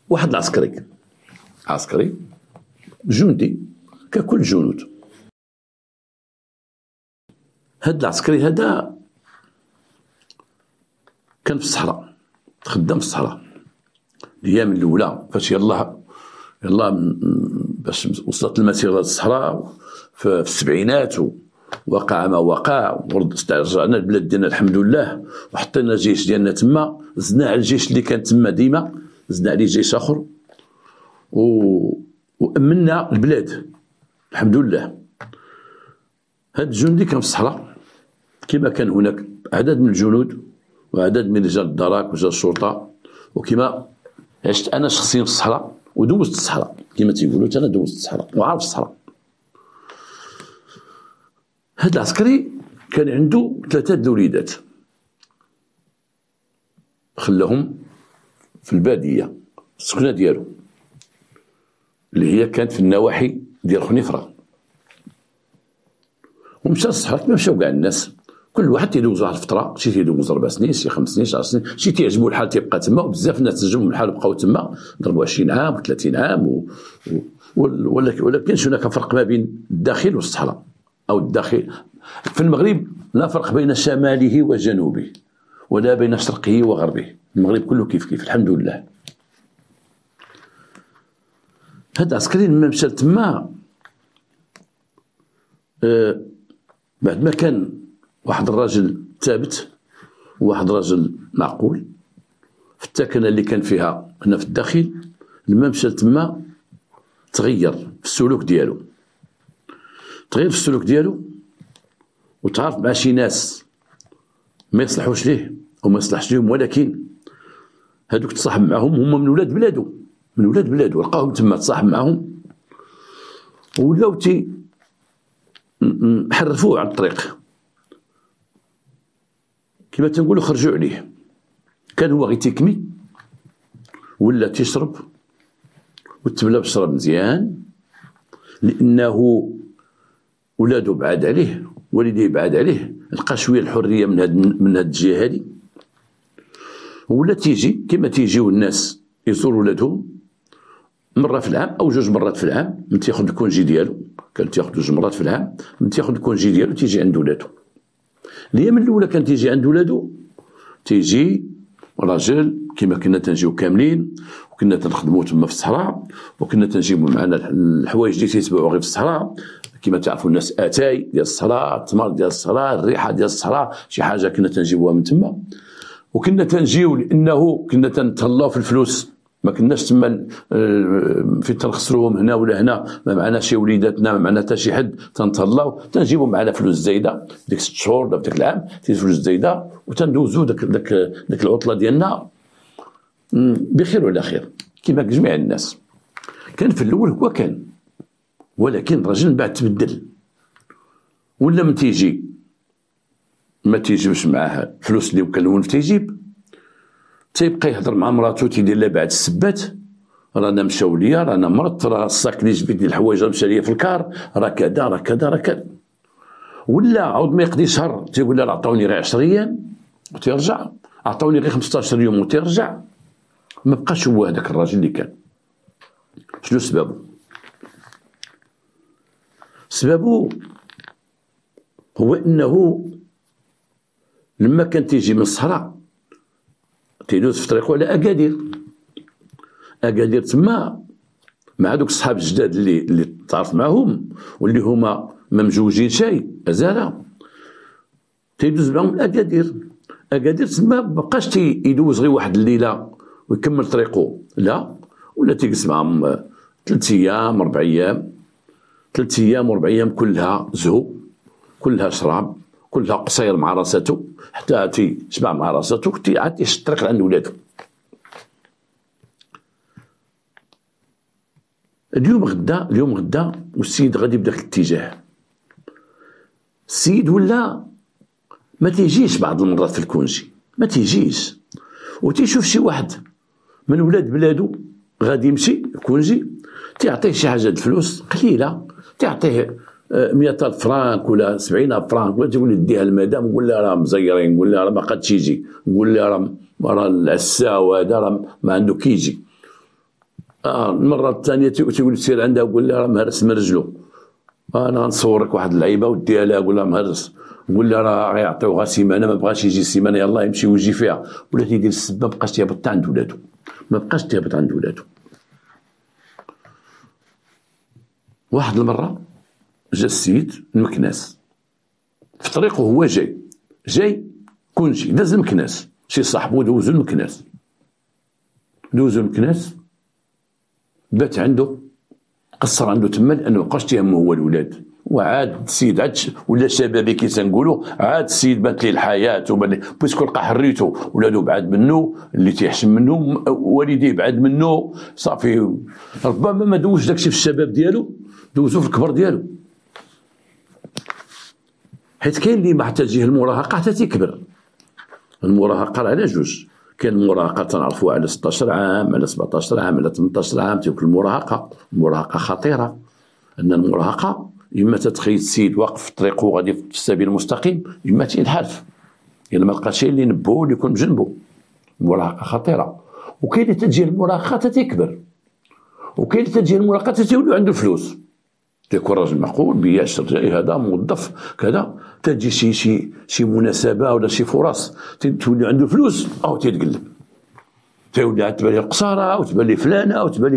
واحد العسكري، عسكري جندي ككل الجنود. هاد العسكري هذا كان في الصحراء، خدام في الصحراء الايام الاولى فاش يلا باش وصلت المسيره للصحراء في السبعينات، وقع ما وقع، رجعنا البلاد ديالنا الحمد لله، وحطينا الجيش ديالنا تما، زدنا على الجيش اللي كان تما ديما، زدنا عليه جيش اخر وامنا البلاد الحمد لله. هذا الجندي كان في الصحراء كما كان هناك عدد من الجنود وعدد من رجال الدرك ورجال الشرطه، وكما عشت انا شخصيا في الصحراء ودوزت الصحراء كما تيقولوا، انا دوزت الصحراء وعارف الصحراء. هذا العسكري كان عنده 3 الوليدات، خلاهم في الباديه السكنه ديالو اللي هي كانت في النواحي ديال خنيفره، ومشى للصحراء كما مشاو كاع الناس. كل واحد تيدوز واحد الفتره، شي تيدوز 4 سنين، شي 5 سنين، شي 10 سنين، شي تيعجبو الحال تيبقى تما، وبزاف الناس تعجبهم الحال بقاو تما ضربوا 20 عام و30 عام ولكن هناك فرق ما بين الداخل والصحراء او الداخل. في المغرب لا فرق بين شماله وجنوبه ولا بين شرقه وغربه، المغرب كله كيف كيف الحمد لله. هذا العسكري لما مشى تما بعد ما كان واحد الراجل ثابت وواحد الراجل معقول في التكنه اللي كان فيها هنا في الداخل، لما مشى تما تغير في السلوك ديالو، وتعرف مع شي ناس ما يصلحوش ليه وما يصلحش ليهم، ولكن هذوك تصاحب معهم هما من ولاد بلادو، لقاهم تما تصاحب معهم ولاو حرفوه على الطريق كما تنقولوا، خرجوا عليه. كان هو غير تيكمي ولا تيشرب وتبلا بشرب مزيان، لانه ولادو بعاد عليه، والديه بعاد عليه، لقى شويه الحريه من هاد الجهه هادي، ولا تيجي كما تيجيو الناس يزوروا ولادهم مره في العام او 2 مرات في العام، من تياخذ الكونجي ديالو، كان تياخذ 2 مرات في العام، من تياخذ الكونجي ديالو تيجي عند ولادو. الايام الاولى كان تيجي عند ولادو، تيجي راجل كما كنا تنجيو كاملين، وكنا تنخدموا تما في الصحراء، وكنا تنجيبوا معنا الحوايج اللي تيتباعوا غير في الصحراء، كما تعرفوا الناس اتاي ديال الصحراء، التمر ديال الصحراء، الريحه ديال الصحراء، شي حاجه كنا تنجيبوها من تما. وكنا تنجيو لانه كنا تنتهلاو في الفلوس، ما كناش تما فين تنخسروهم هنا ولا هنا، ما معنا شي وليداتنا، ما معنا حتى شي حد، تنتهلاو تنجيبو معنا فلوس زايده ديك 6 شهور ولا داك العام، فلوس زايده، وتندوزو داك العطله ديالنا بخير وعلى خير كما جميع الناس. كان في الاول هو كان، ولكن الراجل من بعد تبدل، ولا من تيجي ما تيجيبش معاه فلوس اللي كان تيجيب، تيبقى يهضر مع مراتو تيدير لها بعد السبات، رانا مشاو ليا، رانا مرضت، راه الصاك اللي جبت لي الحوايج مشى ليا في الكار، راه كذا راه كذا راه كذا. ولا عاود ما يقضي شهر تيقول لها عطاوني غير 10 ايام وتيرجع، عطاوني غير 15 يوم وتيرجع. ما بقاش هو هذاك الراجل اللي كان. شنو سببه؟ سببه هو انه لما كان تيجي من الصحراء تيدوز في طريقه على اكادير تما مع دوك الصحاب الجداد اللي تعرف معهم واللي هما ما مجوجين شيء ازاله، تيدوز معهم اكادير تما مابقاش يدوز غير واحد الليله ويكمل طريقه، لا، ولا تيجلس معهم 3 ايام 4 ايام، 3 ايام و4 ايام كلها زهو، كلها شراب، كلها قصير مع راساتو، حتى تيشبع مع راساتو، عاد يشد الطريق عند ولادو. اليوم غدا والسيد غادي بداك الاتجاه. السيد ولا ما تيجيش بعض المرات في الكونجي، ما تيجيش، وتيشوف شي واحد من ولاد بلادو غادي يمشي الكونجي، تيعطيه شي حاجه د الفلوس قليله، تعطيه 100,000 فرانك ولا 70,000 فرانك، ولا تقول لي ديها للمدام، نقول لها راه مزيرين، نقول لها راه ما قادش يجي، نقول لها راه العسا وهذا راه ما عنده كيجي، المره الثانيه تيقول سير عندها وقول لها راه مهرس من رجلو، انا غنصورك واحد اللعيبه وديها لها قول لها مهرس، قول لها راه غيعطيو غير سيمانه، ما بغاش يجي سيمانه يلاه يمشي ويجي فيها، ولا تيدير السبه مابقاش تيهبط حتى عند ولادو، ما بقاش تيهبط عند ولادو. واحد المره جا السيد المكناس في طريقه، هو جاي كونشي داز المكناس، شي صاحبو دوزو المكناس بات عنده، قصر عنده تما لانه مابقاش تيهمو هو الولاد، وعاد السيد عاد ولا شبابي كي تنقولوا، عاد السيد بانت ليه الحياه وبان ليه بويسكو لقى حريته، ولادو بعاد منه، اللي تيحشم منه والديه بعاد منه، صافي ربما ما دوزش داكشي في الشباب ديالو، دوزو في الكبر ديالو. حيت كاين اللي مع تجيه المراهقه حتى تيكبر. المراهقه راه على جوج، كاين المراهقه تنعرفوها على 16 عام، على 17 عام، على 18 عام تيكون المراهقه خطيره. ان المراهقه اما تتخيل السيد واقف في طريقه غادي في السبيل المستقيم، اما تينحرف الا ما لقاش شي اللي ينبهو اللي يكون بجنبو. المراهقه خطيره. وكاين اللي تجي المراهقه تيكبر، وكاين اللي تجي المراهقه تيولي عنده فلوس، تيكون راجل معقول بيعشر جاي هذا موظف كذا، تجي شي مناسبه ولا شي فرص تولي عنده فلوس او تيتقلب، تولي عاد تبان لي القصاره وتبان لي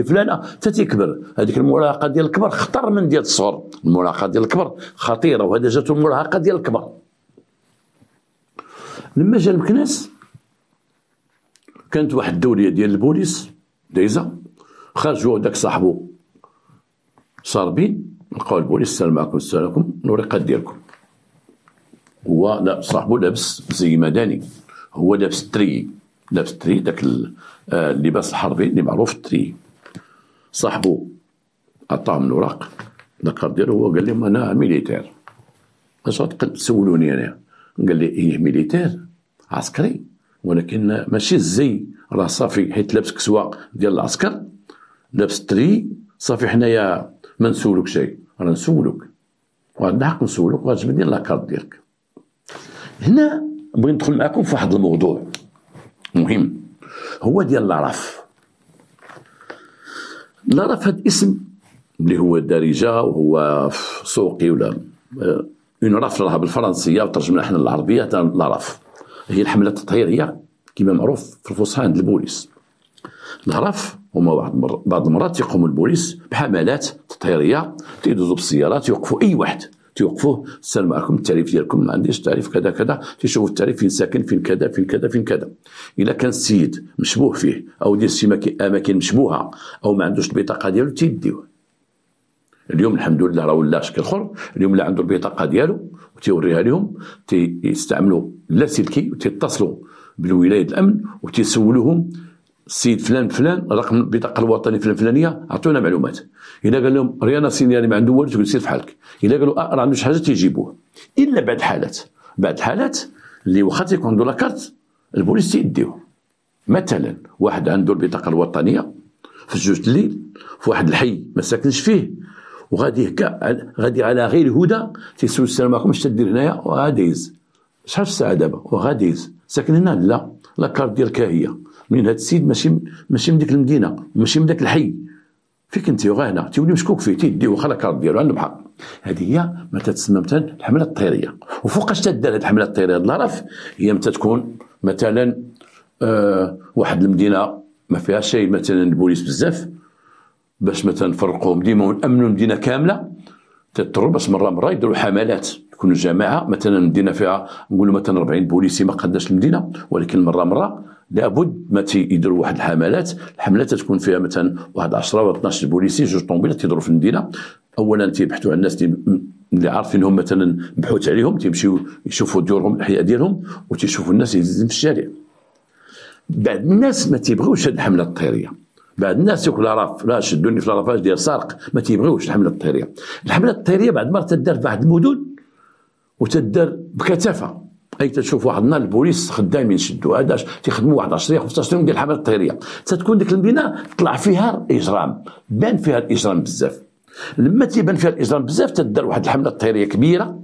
فلانه حتى تيكبر. هذيك المراهقه ديال الكبر خطر من ديال الصغر، المراهقه ديال الكبر خطيره، وهذا جاتو المراهقه ديال الكبر. لما جا المكناس كانت واحد الدوريه ديال البوليس دايزه، خرجوا داك صاحبو صاربين، لقاو البوليس السلام عليكم السلام عليكم الوريقات ديالكم. هو لا صاحبو لابس زي مدني، هو لابس تري داك اللباس الحربي اللي معروف التري. صاحبو عطاهم الوراق الكارت ديالو، هو قال لهم انا ميليتير. اش تسولوني انا؟ قال لي ايه ميليتير عسكري، ولكن ماشي الزي راه صافي، حيت لابس كسوه ديال العسكر لابس تري صافي، حنايا ما نسولوك شيء، راه نسولوك وعندنا حق نسولوك وغتجبد لنا لاكارت ديالك. هنا بغيت ندخل معكم في واحد الموضوع مهم، هو ديال لارف. لارف هاد اسم اللي هو دارجه وهو سوقي ولا اون راف راها بالفرنسيه وترجمنا حنا للعربيه لارف، هي الحمله التطهيريه كما معروف في الفصحى عند البوليس. الهرف هما بعض المرات يقوم البوليس بحملات تطهيريه، تيدوزو بالسيارات يوقفوا اي واحد، تيوقفوه السلام عليكم التعريف ديالكم، ما عنديش تعريف كذا كذا، تيشوفوا التعريف فين ساكن فين كذا فين كذا فين كذا. الا كان السيد مشبوه فيه او ديال شي اماكن مشبوهه او ما عندوش البطاقه ديالو تيديوه. اليوم الحمد لله راه ولا شكل اخر، اليوم اللي عنده البطاقه ديالو وتيوريها لهم تيستعملوا اللاسلكي وتيتصلوا بالولايه الامن وتيسولوهم السيد فلان رقم البطاقه الوطني فلانيه عطونا معلومات. الا قال لهم ريانا سينيالي ما عنده والو تقول سير فحالك، الا قالوا راه عنده شي حاجه تيجيبوه. الا بعد الحالات اللي واخا تيكون عنده لاكارت البوليس تيديوه. مثلا واحد عنده البطاقه الوطنيه في 2 الليل في واحد الحي ما ساكنش فيه، وغادي غادي على غير هدى تيسول السلام عليكم اش تدير هنايا، وغاديز شحال الساعه دابا وغاديز ساكن هنا، لا لاكارت ديالك هي من هذا السيد، ماشي من ديك المدينه وماشي من داك الحي، فيك انت وغا هنا تولي مشكوك فيه تيديو واخا لاكارت ديالو عندهم حق. هذه هي ما تتسمى مثلا الحمله التطهيريه. وفوقاش تدار هذه الحمله التطهيريه العرف، هي متى تكون مثلا واحد المدينه ما فيها شيء مثلا البوليس بزاف، باش مثلا نفرقوهم ديما ونامنوا المدينه كامله، تضطروا باش مره يديروا حملات، تكونوا جماعه مثلا المدينه فيها نقولوا مثلا 40 بوليسي ما قداش المدينه، ولكن مره لابد ما تيديروا واحد الحملات تكون فيها مثلا واحد 10 و 12 بوليسي، 2 طوموبيلات تيضربوا في المدينه. اولا تيبحثوا على الناس اللي عارفينهم مثلا بحوث عليهم، تيمشيو يشوفوا ديورهم الاحياء ديالهم وتيشوفوا الناس يهزم في الشارع. بعد الناس ما تيبغيوش هذه الحمله التطهيريه، بعد الناس يقول لا شدوني في لافاج ديال سارق، ما تيبغيوش الحمله التطهيريه. الحمله التطهيريه بعد ما تدار في واحد المدن وتدار بكثافه، اي تشوف واحد النهار البوليس خدامين شدوا هذا تيخدموا واحد 10 15 يوم ديال الحمله التطهيريه، تتكون ديك المدينه طلع فيها الاجرام، بان فيها الاجرام بزاف. لما تيبان فيها الاجرام بزاف تدار واحد الحمله تطهيريه كبيره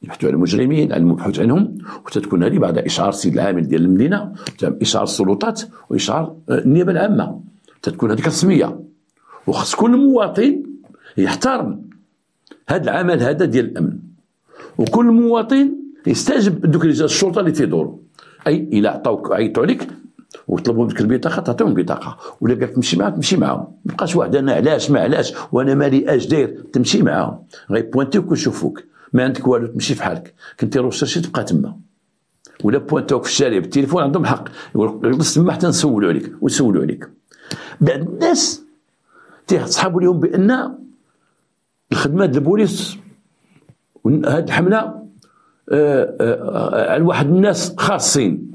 يبحثوا على المجرمين، على المبحوث عنهم، وتتكون هذه بعد اشعار السيد العامل ديال المدينه، اشعار السلطات واشعار النيابه العامه، تتكون هذيك رسميه، وخص كل مواطن يحترم هذا العمل هذا ديال الامن، وكل مواطن يستجب دوك رجال الشرطه اللي تيدوروا. اي الا عطاوك عيطوا عليك وطلبوا منك البطاقه تعطيهم البطاقه، ولا قالك تمشي معاهم تمشي معاهم، ما بقاش واحد انا علاش ما علاش وانا مالي اش داير، تمشي معاهم غيبوانتيوك ويشوفوك ما عندك والو تمشي في حالك، كنتي روشرشي تبقى تما، ولا بوانتوك في الشارع بالتليفون عندهم الحق يجلس تما حتى نسولوا عليك ويسولوا عليك. بعض الناس تيصحابوا لهم بان الخدمه ديال البوليس هذه الحمله على واحد الناس خاصين،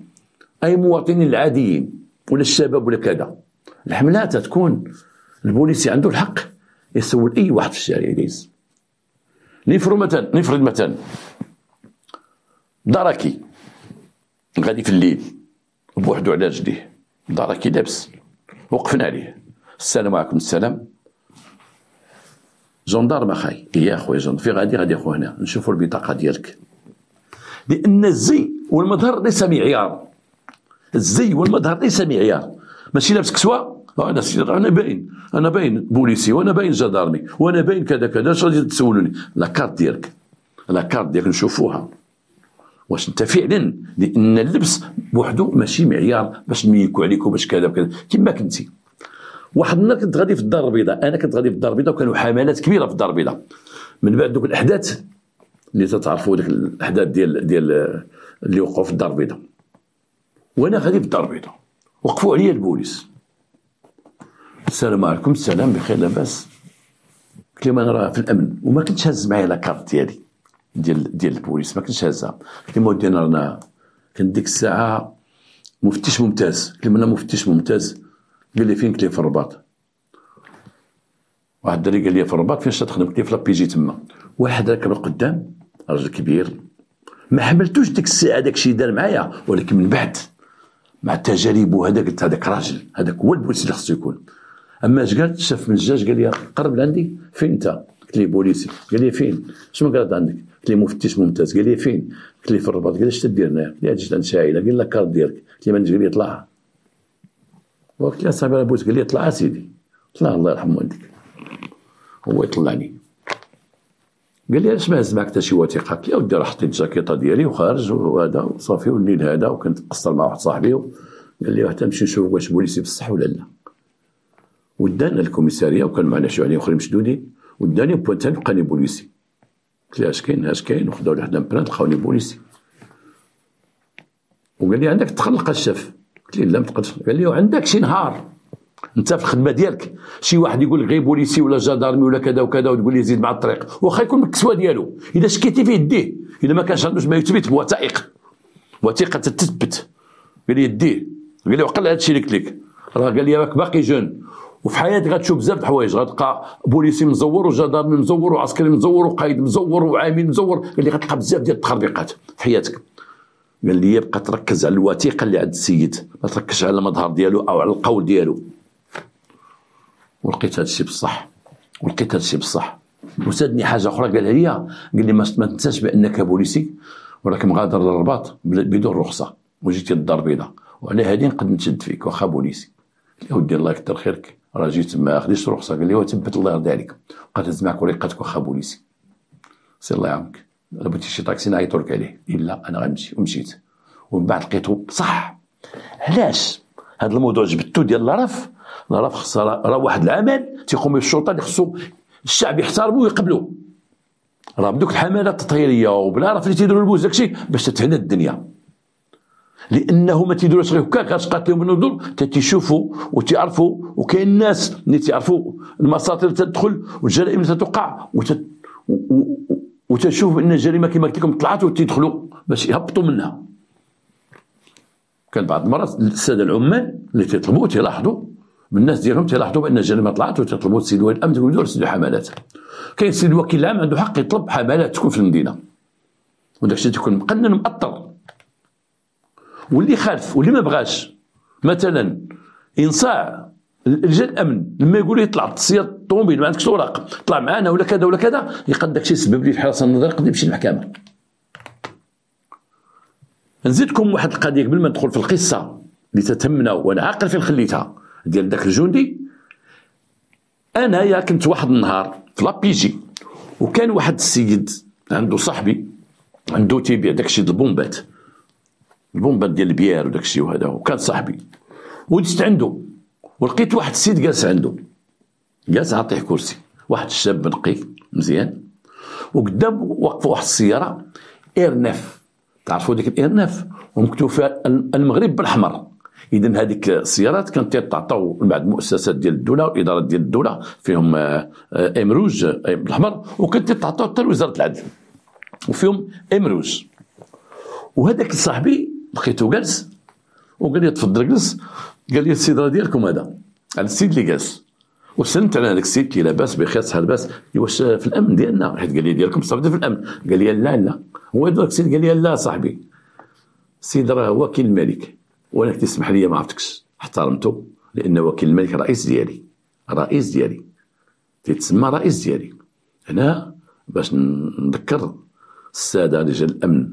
اي مواطنين العاديين ولا الشباب ولا كذا. الحمله تكون البوليسي عنده الحق يسول اي واحد في الشارع يديز. نفرض مثلا دركي غادي في الليل بوحدو على رجليه، دركي لابس، وقفنا عليه، السلام عليكم. السلام، جندارم اخاي، يا خويا جندارم في غادي اخو هنا نشوفوا البطاقه ديالك. لان الزي والمظهر ليس معيار، الزي والمظهر ليس معيار. ماشي لابس كسوه انا باين بوليسي وانا باين جدارمي وانا باين كذا كذا، اش غادي تسولوني؟ لاكارت ديالك نشوفوها واش انت فعلا، لان اللبس بوحدو ماشي معيار باش نميكو عليك وباش كذا وكذا. كما كنتي واحد النهار كنت غادي في الدار البيضاء، انا كنت غادي في الدار البيضاء وكانوا حملات كبيره في الدار البيضاء من بعد دوك الاحداث اللي تتعرفوا، ديك الاحداث ديال اللي وقعوا في الدار البيضاء. وانا غادي في الدار البيضاء وقفوا عليا البوليس، السلام عليكم. السلام، بخير لاباس؟ قلت لهم انا راه في الامن، وما كنتش هاز معايا لاكارت ديالي ديال البوليس، ما كنتش هازها. قلت لهم ودي انا رانا كان ديك الساعه مفتش ممتاز. قلت لهم انا مفتش ممتاز. قال لي فين؟ قلت له في الرباط. واحد الدري قال لي في الرباط فين تخدم؟ قلت له في لابيجي تما. واحد راكب قدام راجل كبير، ما حملتوش ديك الساعه داك الشيء دار معايا، ولكن من بعد مع التجارب وهذا قلت هذاك راجل، هذاك هو البوليس اللي خصو يكون. اما اش قال؟ شاف من الجاج قال لي قرب لعندي. فين انت؟ قلت لي بوليسي. قال لي فين؟ شنو قال عندك؟ قلت لي مفتش ممتاز. قال لي فين؟ قلت لي في الرباط. قال لي اش تدير هنايا؟ قلت لي جيت عند شاعله. قال لي الكارت ديالك. قلت لي ما نجي. قال لي طلع. وقت لا صاحبي بوس قال لي طلع سيدي. طلع الله يرحم والديك. هو يطلعني قال لي علاش ما هز معك حتى شي وثيقه؟ قلت له ودي راه حطيت الجاكيطه ديالي وخارج وهذا وصافي. والليل هذا وكنت مقصر مع واحد صاحبي، قال لي حتى نمشي نشوف واش بوليسي بصح ولا لا. ودانا الكوميساريه وكان معنا شي واحد اخرين مشدودين، وداني بوانتان لقاني بوليسي. قلت له اش كاين وخداو لي حدا مبرانت لقاوني بوليسي. وقال لي عندك تخلق الشاف؟ قلت له لا ما تقدرش. قال لي عندك شي نهار انت في الخدمه ديالك شي واحد يقول لك غير بوليسي ولا جدارمي ولا كذا وكذا وتقول لي زيد مع الطريق، واخا يكون بالكسوه ديالو، اذا شكيتي فيه ديه، اذا ما كانش عندوش ما يثبت بوثائق تثبت. قال لي ديه. قال لي وقل هذا الشيء اللي قلت لك، راه قال لي راك باقي جون وفي حياتك غتشوف بزاف د الحوايج، غتلقى بوليسي مزور وجدارمي مزور وعسكري مزور وقايد مزور وعامل مزور. قال لي غتلقى بزاف ديال التخربيقات في حياتك. قال لي بقى تركز على الوثيقه اللي عند السيد، ما تركزش على المظهر ديالو او على القول ديالو. ولقيت هذا الشيء بصح. وسادني حاجه اخرى قالها لي، قال لي ما تنساش بانك بوليسي وراك مغادر للرباط بدون رخصه وجيتي للدار البيضاء، وعلى هذه نقد نشد فيك واخا بوليسي. قلت له ودي الله يكثر خيرك راه جيت ما خديتش رخصه. قال لي وتبت الله يرضي عليك، بقات هز معك وريقتك واخا بوليسي. سي الله يعاونك، الا بغيتي شي طاكسي نعيطوا لك عليه. الا انا غنمشي. ومشيت ومن بعد لقيته بصح. علاش هذا الموضوع جبدتو ديال الرف خص راه واحد العمل تيقوم به الشرطه اللي خصو الشعب يحترمو ويقبلو. راه بدوك الحملات التطهيريه وبلا راه اللي تيديروا البوز داكشي باش تتهنى الدنيا، لانه ما تيديروش غير هكاك غتقاتلهم بالنظر، تيشوفوا وتيعرفوا، وكاين الناس اللي تيعرفوا المساطر اللي تدخل والجرائم اللي تتوقع وتشوف ان الجريمه كما قلت لكم طلعت وتيدخلوا باش يهبطوا منها. كان بعض المرات الساده العمال اللي تيطلبوا تيلاحظوا من الناس ديالهم، تيلاحظوا بان الجريمه طلعت وتيطلبوا السيد ولي الامن تقول له رسلوا حملات. كاين السيد الوكيل العام عنده حق يطلب حملات تكون في المدينه، وداك الشيء تيكون مقنن مأطر. واللي خالف واللي ما بغاش مثلا ينصاع رجال الامن لما يقولوا يطلع تصير الطوموبيل ما عندكش اوراق طلع معنا ولا كذا ولا كذا، يقد داك الشيء يسبب لي في حراسه النظر، يقد يمشي للمحكمه. نزيدكم واحد القضيه قبل ما ندخل في القصه اللي تتهمنا وانا عاقل فين خليتها ديال داك الجندي انايا كنت واحد النهار في لابيجي، وكان واحد السيد عنده صاحبي عنده تيبيع داكشي د البومبات ديال البيار وداكشي وهذا، وكان صاحبي ودزت عنده ولقيت واحد السيد جالس عنده، جالس عطيه كرسي، واحد الشاب نقي مزيان، وقدام وقف واحد السياره ايرناف، تعرفوا ديك الايرناف ومكتوب فيها المغرب بالاحمر. اذا هذيك السيارات كانت تعطوا بعض المؤسسات ديال الدوله والادارات ديال الدوله فيهم ام روج بالاحمر، وكانت تعطوا حتى لوزاره العدل وفيهم ام روج. وهذاك صاحبي لقيته جالس وقال لي تفضل جلس، قال لي السيد راه ديالكم هذا، على السيد اللي جالس، وسلمت على هذاك السيد كي لاباس بخير صحه لاباس، واش في الامن ديالنا؟ حيت قال لي ديالكم صافي في الامن، قال لي لا هو هذاك السيد قال لي لا صاحبي، السيد راه وكيل الملك، وانا تسمح لي ما عرفتكش، احترمته لان وكيل الملك رئيس ديالي تيتسمى رئيس ديالي. هنا باش نذكر الساده رجال الامن،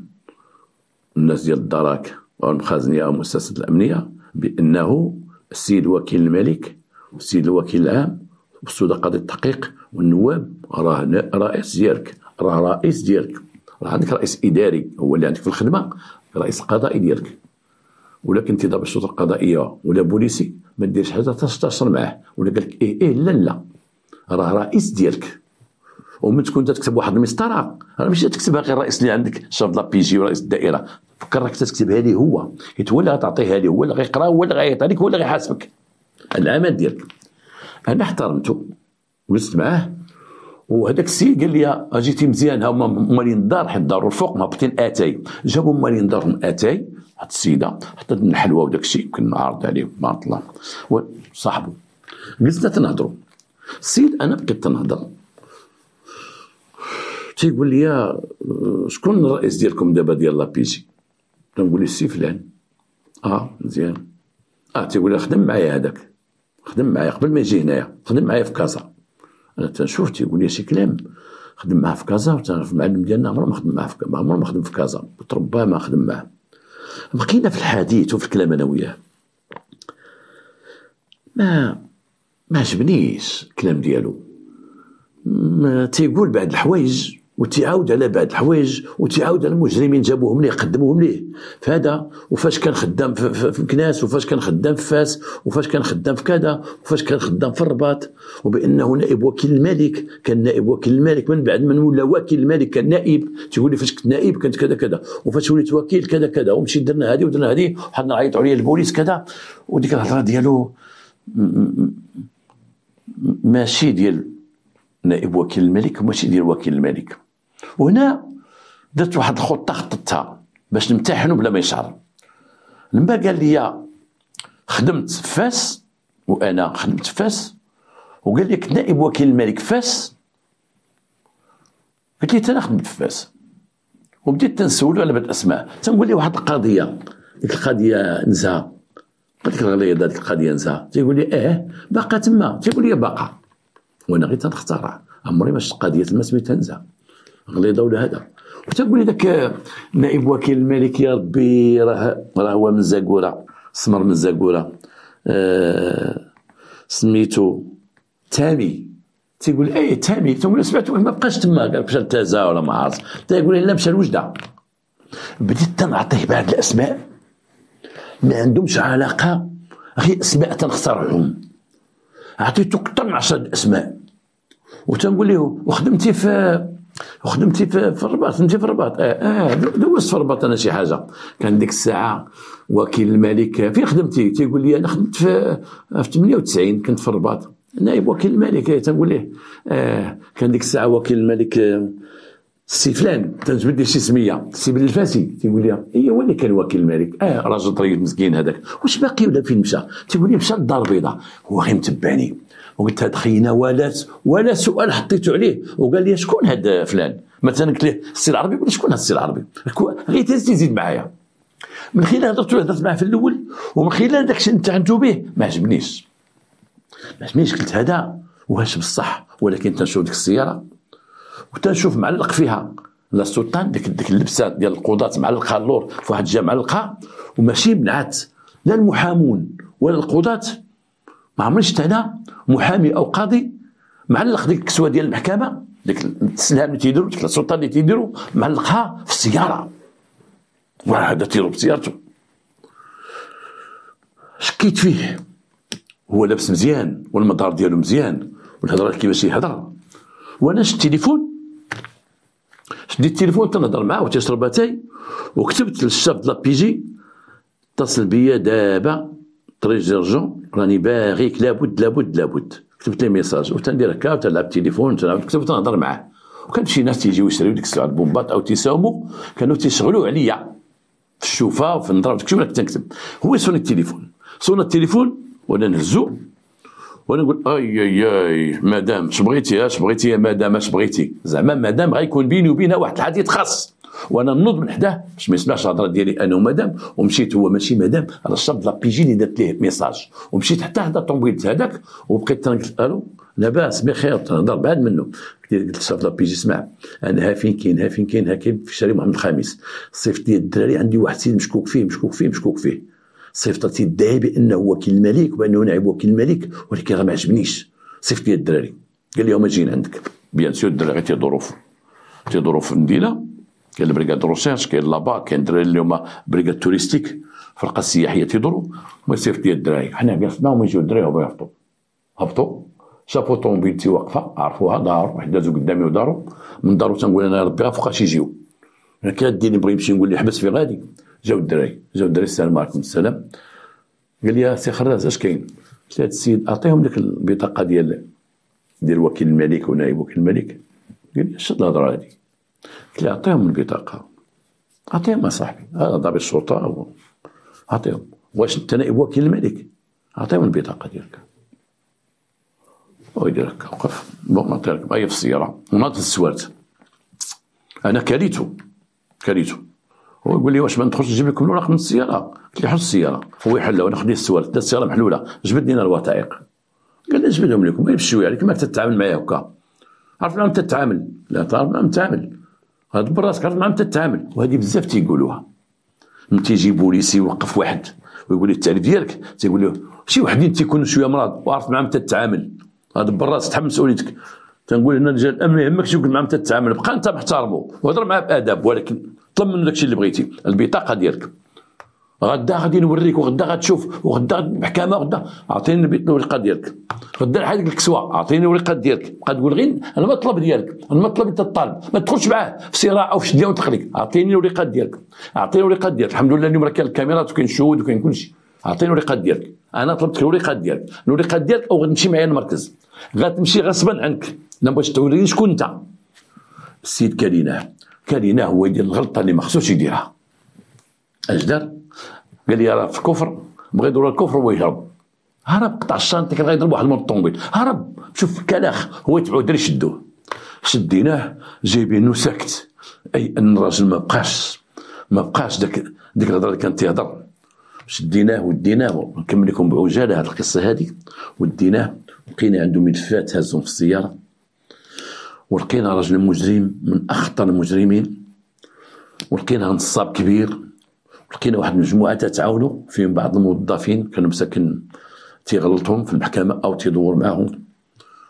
الناس ديال الدراك والمخازنيه او المؤسسات الامنيه، بانه السيد وكيل الملك والسيد الوكيل العام والسوده قاضي التحقيق والنواب راه رئيس ديالك، راه عندك رئيس اداري هو اللي عندك في الخدمه، رئيس قضائي ديالك، ولا كنتي ضابط الشرطه القضائيه ولا بوليسي ما ديرش حاجه تستشر معاه، ولا قال لك ايه لا راه رئيس ديالك. ومن تكون تكتب واحد المسطره راه ماشي تكتبها غير الرئيس اللي عندك شاف لا بي جي ورئيس الدائره، فكر راك تكتبها ليه هو، حيت هو اللي غتعطيها ليه، هو اللي غيقرا، هو اللي غيعيط عليك، هو اللي غيحاسبك العمل ديالك. انا احترمته وجلست معاه، وهذاك السيد قال لي اجيتي مزيان، هما مالين الدار حيت الدار الفوق مهبطين اتاي، جابوا مالين دارهم اتاي، واحد السيده حطت لنا الحلوى وداك الشيء يمكن عارض عليه بارك الله وصاحبه، جلسنا تنهضروا. السيد انا بقيت تنهضر، تيقول لي شكون الرئيس ديالكم دابا ديال لابيجي؟ تنقول لي السي فلان. مزيان. تيقول لي خدم معايا هذاك، خدم معايا قبل ما يجي هنايا، خدم معايا في كازا. انا تنشوف تيقول لي شي كلام، خدم معاه في كازا، وتعرف المعلم ديالنا عمره ما خدم معاه عمره ما خدم في كازا، قلت ربما خدم معاه. بقينا في الحديث وفي الكلام انا وياه، ما عجبنيش الكلام ديالو، تيقول بعض الحوايج وتعاود على بعض الحوايج وتعاود على المجرمين جابوهم ليه قدموهم ليه فهذا، وفاش كان خدام في مكناس، وفاش كان خدام في فاس، وفاش كان خدام في كذا، وفاش كان خدام في الرباط، وبانه نائب وكيل الملك، كان نائب وكيل الملك من بعد من ولا وكيل الملك كان نائب، تيقول لي فاش كنت نائب كنت كذا كذا، وفاش وليت وكيل كذا كذا، ومشيت درنا هذه ودرنا هذه وحنا نعيطوا عليا البوليس كذا. وديك الهضره ديالو ماشي ديال نائب وكيل الملك وماشي ديال وكيل الملك. وهنا درت واحد الخطه خططتها باش نمتحنوا بلا ما يشعر. لما قال لي خدمت في فاس، وانا خدمت في فاس، وقال لي كنت نائب وكيل الملك فاس، قلت لي انا خدمت في فاس، وبديت تنسولو على بعض الاسماء، تنقول لي واحد القضيه، ديك القضيه نزها، قلت لك الغليظه ديك القضيه نزها، تيقول لي باقا تما، تيقول لي باقا، وانا غير تنختارها، عمري ما شفت قضيه ما سميتها نزها غليظه ولا هذا. وتقول لي ذاك نائب وكيل الملك يا ربي راه هو من زاكوره، سمر من زاكوره، سميتو تامي، تيقول تامي، تقول سمعتو ما بقاش تما، قال مشى لتازا ولا ما عرف، تيقول لي لا مشى لوجده. بديت تنعطيه بعض الاسماء ما عندهمش علاقه، غير اسماء تنختارهم، عطيتو اكثر من 10 اسماء، وتنقول له وخدمتي في الرباط، خدمتي في الرباط، دوزت في الرباط انا شي حاجه، كان ديك الساعه وكيل الملك فين خدمتي؟ تيقول لي انا خدمت في 98 كنت في الرباط نائب وكيل الملك. تنقول ليه كان ديك الساعه وكيل الملك السي فلان، تنجبد لي شي سميه، السي بن الفاسي، تيقول لي هو اللي كان وكيل الملك، راجل طريق مسكين هذاك، واش باقي ولا فين مشى؟ تيقول لي مشى للدار البيضاء، هو غير متبعني. وقلت هاد خينا ولا سؤال حطيته عليه، وقال لي شكون هاد فلان؟ مثلا قلت له السي العربي، قلت شكون هاد السي العربي؟ غير تزيد معايا. من خلال هضرت معاه في الاول، ومن خلال داكشي اللي امتحنتو به ما عجبنيش، قلت هذا واش بصح، ولكن تنشوف ديك السياره وتنشوف معلق فيها لا السلطان، ديك اللبسات ديال القضاة معلقها اللور في واحد الجهه معلقها، وماشي بنعت لا المحامون ولا القضاة. ما عمري شفت انا محامي او قاضي معلق ديك الكسوه ديال المحكمه، ديك السلام اللي تيديروا، ديك السلطه اللي تيديروا، معلقها في السياره. وهذا تيرو بسيارته. شكيت فيه، هو لابس مزيان والمظهر ديالو مزيان والهضره كيفاش يهضر. وانا شديت التليفون تنهضر معاه وتيشرب اتاي، وكتبت للشاف د لابيجي اتصل بيا دابا تريجيرجون، راني باغيك لابد. كتبت لي ميساج وتندير هكا وتلعب التليفون كتبت تنهضر معاه. وكان شي ناس تيجيو يشريو ديك الساعه البومبات او تيساوموا، كانوا تيشغلوا عليا في الشوفه وفي النظره وداكشي، وانا كنت نكتب. هو يصوني التليفون وانا نهزو وانا نقول اي مدام اش بغيتي يا مدام اش بغيتي، زعما مدام غيكون بيني وبينها واحد الحديث خاص، وانا نوض من حداه باش ما يسمعش الهضره ديالي انا ومدام. ومشيت، هو ماشي مدام، راه الشاب لابيجي اللي درت ليه ميساج، ومشيت حتى حدا الطوموبيل هذاك وبقيت تنقول الو لاباس بخير، تنهضر بعاد منه. قلت الشاب لابيجي اسمع، انا ها فين كاين في شارع محمد الخامس، صيفط لي الدراري عندي واحد السيد مشكوك فيه صيفطت يدعي بانه وكيل الملك وبانه نائب وكيل الملك، ولكن راه ما عجبنيش. صيفط لي الدراري قال لي هما جايين عندك. بيان سور الدراري تيدوروا في المدينه، كاين البريغاد روشيرش، كاين لابا، كاين الدراري اللي هما بريغاد توريستيك، فرقه سياحيه تيدوروا. وصيفط لي الدراري، حنا جلسنا وما يجيو الدراري هما هبطوا شافوا طوموبيلتي واقفه، عرفوها، داروا واحد دازوا قدامي وداروا. من داروا تنقول انا يا ربي غا فوقاش يجيو، انا كاديني نبغي نمشي نقول لي حبس في غادي. جاو الدراري السلام عليكم. السلام. قال لي يا سي خراز اش كاين؟ قلت له هاد السيد اعطيهم ديك البطاقه ديال وكيل الملك ونائب وكيل الملك. قال لي اش الهضره هادي؟ قلت له اعطيهم البطاقه، اعطيهم اصاحبي، هذا ضابط الشرطه، اعطيهم. واش انت نائب وكيل الملك؟ اعطيهم البطاقه ديالك. ويدير هكا وقف، بون نعطي لكم هي في السياره. وناض السوارت، انا كريتو. هو يقول لي واش ما ندخلش نجيب لكم الورق من السياره؟ قلت له حل السياره. هو يحلها وانا خديت السوارت، السياره محلوله، جبد لنا الوثائق. قال لي نجبدهم لكم غير بشويه عليك، ما تتعامل معايا هكا، عرف معاهم تتعامل، لا تعرف معاهم تتعامل، هاد براسك عرف معاهم تتعامل. وهذه بزاف تيقولوها. من تيجي بوليسي يوقف واحد ويقول لي التعريف ديالك، تيقول له شي وحدين تيكونوا شويه مرض وعرف معاهم تتعامل، هذا براس تحمل مسؤوليتك. تنقول ان رجال الامن ما يهمكش يقول معاهم تتعامل، بقى انت محترمه وهضر معاه بادب، ولكن طلب منه داكشي اللي بغيتي، البطاقه ديالك. غدا غادي نوريك، وغدا غتشوف، وغدا المحكمه، غدا اعطيني الورقه ديالك، غدا هذيك الكسوه اعطيني الورقه ديالك. بقى تقول غير المطلب ديالك، المطلب انت الطالب، ما تدخلش معاه في صراع او في شديه وتقليك. اعطيني الورقه ديالك. الحمد لله اليوم راه كاين الكاميرات وكاين الشهود وكاين كلشي. اعطيني الورقه ديالك، انا طلبت الورقه ديالك، او غتمشي معايا المركز، غتمشي غصبا عنك، ما بغيتش توريني شكون انت. السيد كاليناه هو يدير الغلطه اللي ما خصوش يديرها. اش دار؟ قال لي راه في الكفر، بغى يدور الكفر هو يهرب. هرب، قطع الشانطه، كان غيضرب واحد من الطوموبيل، هرب. شوف الكلاخ، هو يتبعو دري يشدوه. شديناه جايبينو ساكت، اي ان الراجل ما بقاش داك الهضره اللي كان تيهضر. شديناه وديناه، نكمل لكم بعجاله هذه القصه هذه. وديناه لقينا عنده ملفات هازهم في السياره، ولقينا رجل مجرم من اخطر المجرمين، ولقينا نصاب كبير، ولقينا واحد المجموعه تتعاونوا فيهم بعض الموظفين كانوا مساكن تيغلطهم في المحكمه او تيدور معاهم،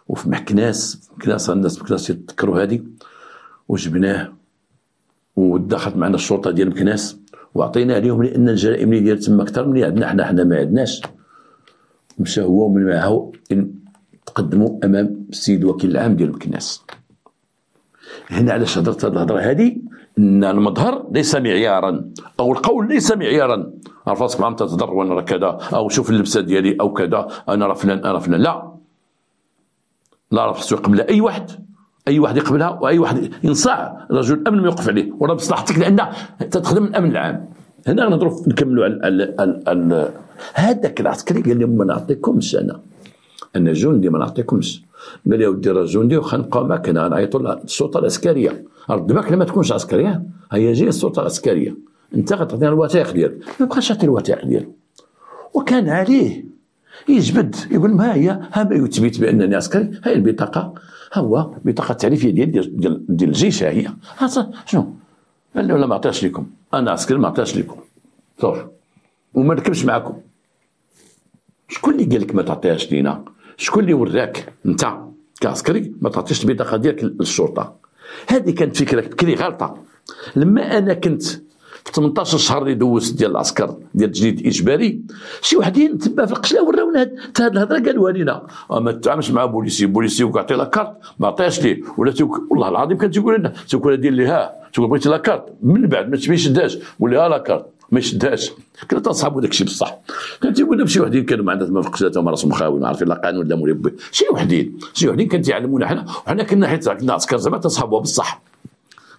وفي مكناس الناس مكناس يتذكروا هذه. وجبناه ودخلت معنا الشرطه ديال مكناس وعطينا عليهم، لان الجرائم اللي دايره تما اكثر من عندنا حنا ما عندناش. مشى هو ومن معه تقدموا امام السيد وكيل العام ديال مكناس. هنا علاش هضرت هذه الهضره هذه؟ ان المظهر ليس معيارا، او القول ليس معيارا. عرف راسك معاهم تتهضر وانا راه كذا، او شوف اللبسه ديالي او كذا، انا راه فلان، لا راه خصو يقبل اي واحد يقبلها، واي واحد ينصاع رجل الامن ما يوقف عليه، وراه بصلاحتك لان تخدم الامن العام. هنا غنهضروا نكملوا على هذاك العسكري. قال لهم ما نعطيكمش، انا جندي ما نعطيكمش. قال لي ودي راه جندي وخا نبقاو معاك، انا غنعيطوا للسلطه العسكريه. رد بالك لما تكونش عسكريه، هي جايه السلطه العسكريه، انت غتعطينا الوثائق ديالك. ما بقاش يعطي الوثائق ديالو، وكان عليه يجبد يقول ما ما يثبت بانني عسكري. هاي البطاقه، هو بطاقه التعريفيه ديال الجيش، هي شنو؟ قال له لا ما عطيهاش لكم، انا عسكري ما عطيهاش لكم، صافي، وما نركبش معاكم. شكون اللي قال لك ما تعطيهاش لينا؟ شكون اللي وراك انت؟ كعسكري ما تعطيش البطاقه ديالك للشرطه. هذه كانت فكره بكري غلطه. لما انا كنت في 18 شهر اللي دوزت ديال العسكر ديال التجنيد الاجباري، شي وحدين تما في القشله وراونا هاد الهضره قالوها لينا، ما تتعاملش مع بوليسي وكيعطي لا كارت ما عطيهاش ليه، ولا والله العظيم كان تيقول لنا دير لي ها تقول بغيتي لا كارت من بعد ما يشدهاش ولا ها لا كارت ما يشدهاش. كنا تنصحابوا داك الشيء بصح. كان تيقول لنا شي وحدين كانوا معنا تما في القشله هما راس مخاوي ما عارفين لا قانون لا مربي، شي وحدين كانوا تيعلمونا حنا، وحنا كنا حيت كنا عسكر زعما تصحابوا بصح.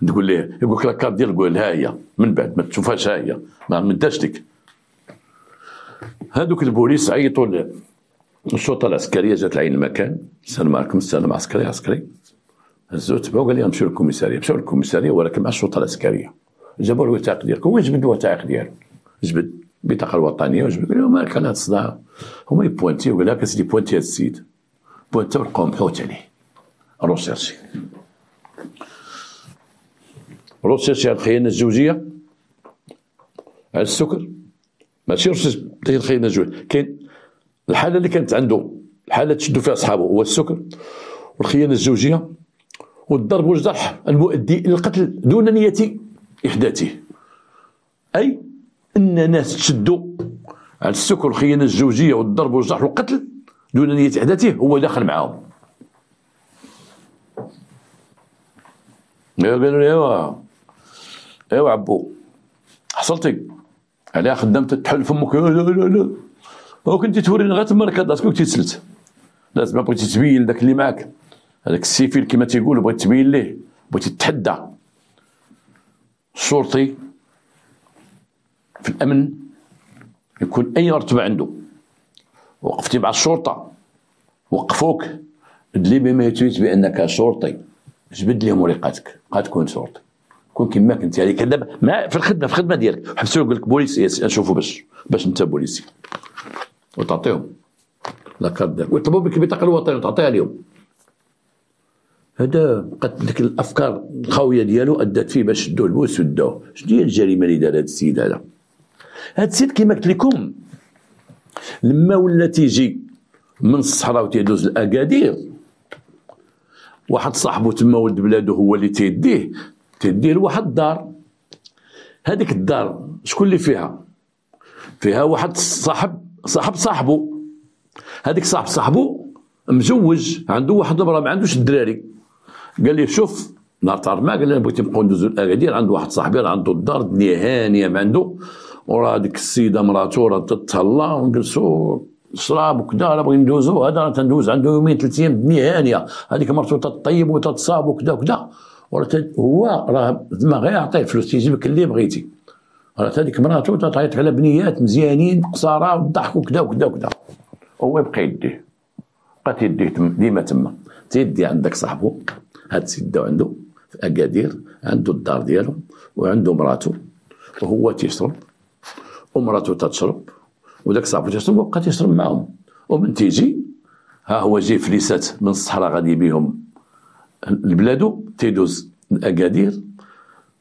نقول ليه يقول لك لاكارت ديال قول ها هي من بعد ما تشوفهاش ها هي ما مداش لك. هذوك البوليس عيطوا الشرطه العسكريه جات لعين المكان، السلام عليكم السلام عسكري هزو تبعو قال لي مشيو للكوميساريه ولكن مع الشرطه العسكريه. جابوا له الوثائق ديالكم، وين جبد الوثائق ديالو؟ جبد البطاقه الوطنيه وجبد له مالك على هذا الصداع. هما يبوانتيو قال لك اسيدي بوانتي هذا السيد، بوانتاو لقاو محوت عليه روسيرشي على الخيانة الزوجية، على السكر، ماشي روسيرشي على الخيانة الزوجية. كاين الحالة اللي كانت عنده، الحالة تشدوا فيها أصحابه، هو السكر والخيانة الزوجية والضرب والجرح المؤدي إلى القتل دون نية إحداثه. أي أن ناس تشدوا على السكر والخيانة الزوجية والضرب والجرح والقتل دون نية إحداثه هو داخل معاهم. قالوا لي ايوا عبو حصلتي عليها خدمت تحل فمك، لا وكنتي توريني غير تما راك كنتي تسلت. لازم بغيتي تبين داك اللي معاك هذاك السيفيل كما تيقولوا، بغيتي تبين ليه، بغيتي تتحدى الشرطي في الامن يكون اي مرتبه عنده. وقفتي مع الشرطه وقفوك ادلي بما يثبت بانك شرطي، جبد لهم ورقاتك بقى تكون شرطي، كون كما كنت يعني كذاب في الخدمه ديالك. حبسوا يقول لك بوليس نشوفوا باش انت بوليسي وتعطيهم لاكارت ديالك ويطلبوا بك البطاقه الوطنيه وتعطيها لهم. هذا بقات ديك الافكار الخاويه ديالو ادت فيه باش شدوه البوس ودوه. شنو هي الجريمه اللي دار هذا السيد هذا؟ هذا السيد كما قلت لكم لما ولا تيجي من الصحراء وتيدوز الاكادير، واحد صاحبو تما ولد بلادو هو اللي تيديه لواحد الدار. هذيك الدار شكون اللي فيها؟ فيها واحد صاحبو. هذيك صاحبو مزوج، عنده واحد المراه ما عندوش الدراري. قال لي شوف نهار تعرف معاه، قال لي بغيت نبقاو ندوزو الاكادير، عنده واحد صاحبي راه عنده الدار الدنيا هانيه ما عنده، وراه هذيك السيده مراتو راه تتهلا ونجلسو شراب وكذا، راه بغي ندوزو، هذا راه تندوز عنده يومين 3 ايام الدنيا هانيه، هذيك مرتو تطيب وتتصاب وكذا هو راه زعما غير يعطيه الفلوس تيجيب لك اللي بغيتي. راه هذيك مراتو تعيط على بنيات مزيانين قصارى والضحك وكذا هو يبقى يديه، بقى تيديه ديما تما تيدي عندك صاحبو. هاد السيد عنده في اكادير عنده الدار ديالو وعنده مراتو، وهو تيشرب ومراتو تتشرب وداك صاحبو تيشرب وبقى تيشرب معاهم. ومن تيجي ها هو جاي فليسات من الصحراء غادي بيهم لبلادو، تيدوز الاكادير،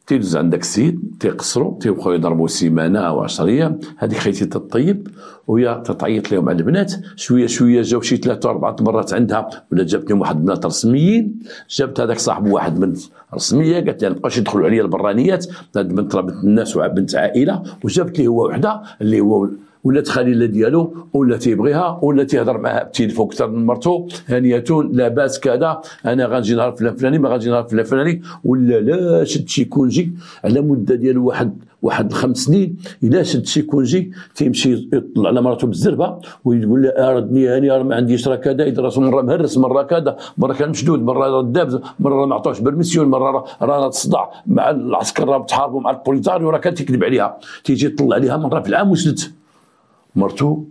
تيدوز عندك السيد تيقصروا تيبقاو يضربوا سيمانه او 10 ايام. هذيك خيتي تطيب وهي تتعيط لهم على البنات، شويه جاو شي 3 4 مرات عندها، ولا جابت لهم واحد البنات رسميين، جابت هذاك صاحبو واحد بنت رسميه قالت لها مابقاوش يدخلوا عليا البرانيات، هاد البنت راه بنت الناس وبنت عائله، وجابت ليه هو وحده اللي هو ولات خليله ديالو، ولا تيبغيها ولا تيهضر معها بالتليفون اكثر من مرتو، هانيتون لاباس كذا، انا غنجي نهار فلان فلاني ما غنجي نهار فلان فلاني، ولا لا شد شي كونجي على مده ديال واحد 5 سنين. الا شد شي كونجي تيمشي يطلع على مراتو بالزربه ويقول لها ردني هاني راه ما عنديش راه كذا، اذا راسو مره مهرس مره كذا، مره كان مشدود، مره دابز، مره ما عطاوش برميسيون، مره راه تصدع مع العسكر، راه تحاربوا مع البوليتاريو، راه كان تيكذب عليها، تيجي يطلع عليها مره في العام وسدت. مرتو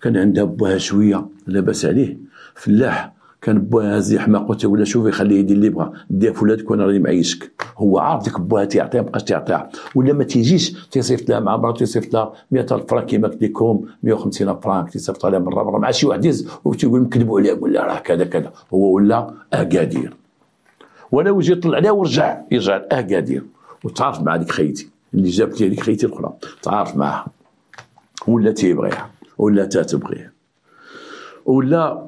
كان عندها باها شويه لاباس عليه فلاح، كان باها هز حماقه ولا شوفي خليه يدير اللي بغا، دير فولادك وانا راني معيشك. هو عارف ديك باها تيعطيها مابقاش تيعطيها، ولا ما تيجيش تيصيفط لها مع مراتو تيصيفط لها 100,000 فرانك كيما قلت لكم، 150,000 فرانك تيصيفط لها مره مع شي واحد يهز وتيقول مكذبوا عليها، يقول لها راه كذا هو ولا اكادير. وانا وجي يطلع عليها ورجع يرجع لاكادير، وتعارف مع ديك خيتي اللي جابت لي هذيك خيتي الاخرى، تعارف معها ولا تيبغيها ولا تتبغيه، ولا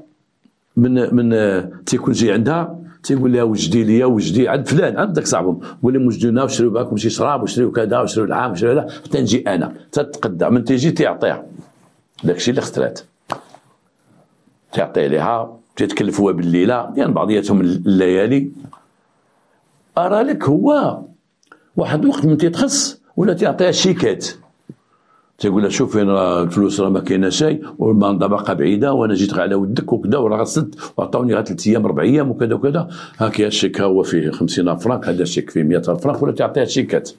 تيكون جاي عندها تيقول لها وجدي لي وجدي عند فلان عند داك صاحبهم، قول لهم وجدوا لنا وشريو معكم شي شراب وشريو كذا وشريو العام وشريو هذا حتى نجي انا تتقدع من تيجي تيعطيها داكشي اللي خسرات تعطي لها تتكلفوها بالليله ديال بعضياتهم الليالي. ارى لك هو واحد الوقت من تيتخص ولا تعطيها شيكات تيقول لها شوفي انا الفلوس راه ما كاينه شيء والمنطقه باقا بعيده وانا جيت على ودك وكذا وراه غسلت وعطاوني غير 3 ايام 4 ايام وكذا وكذا هاك الشيك هو فيه 50,000 فرانك هذا الشيك فيه 100,000 فرانك ولا تعطيها شيكات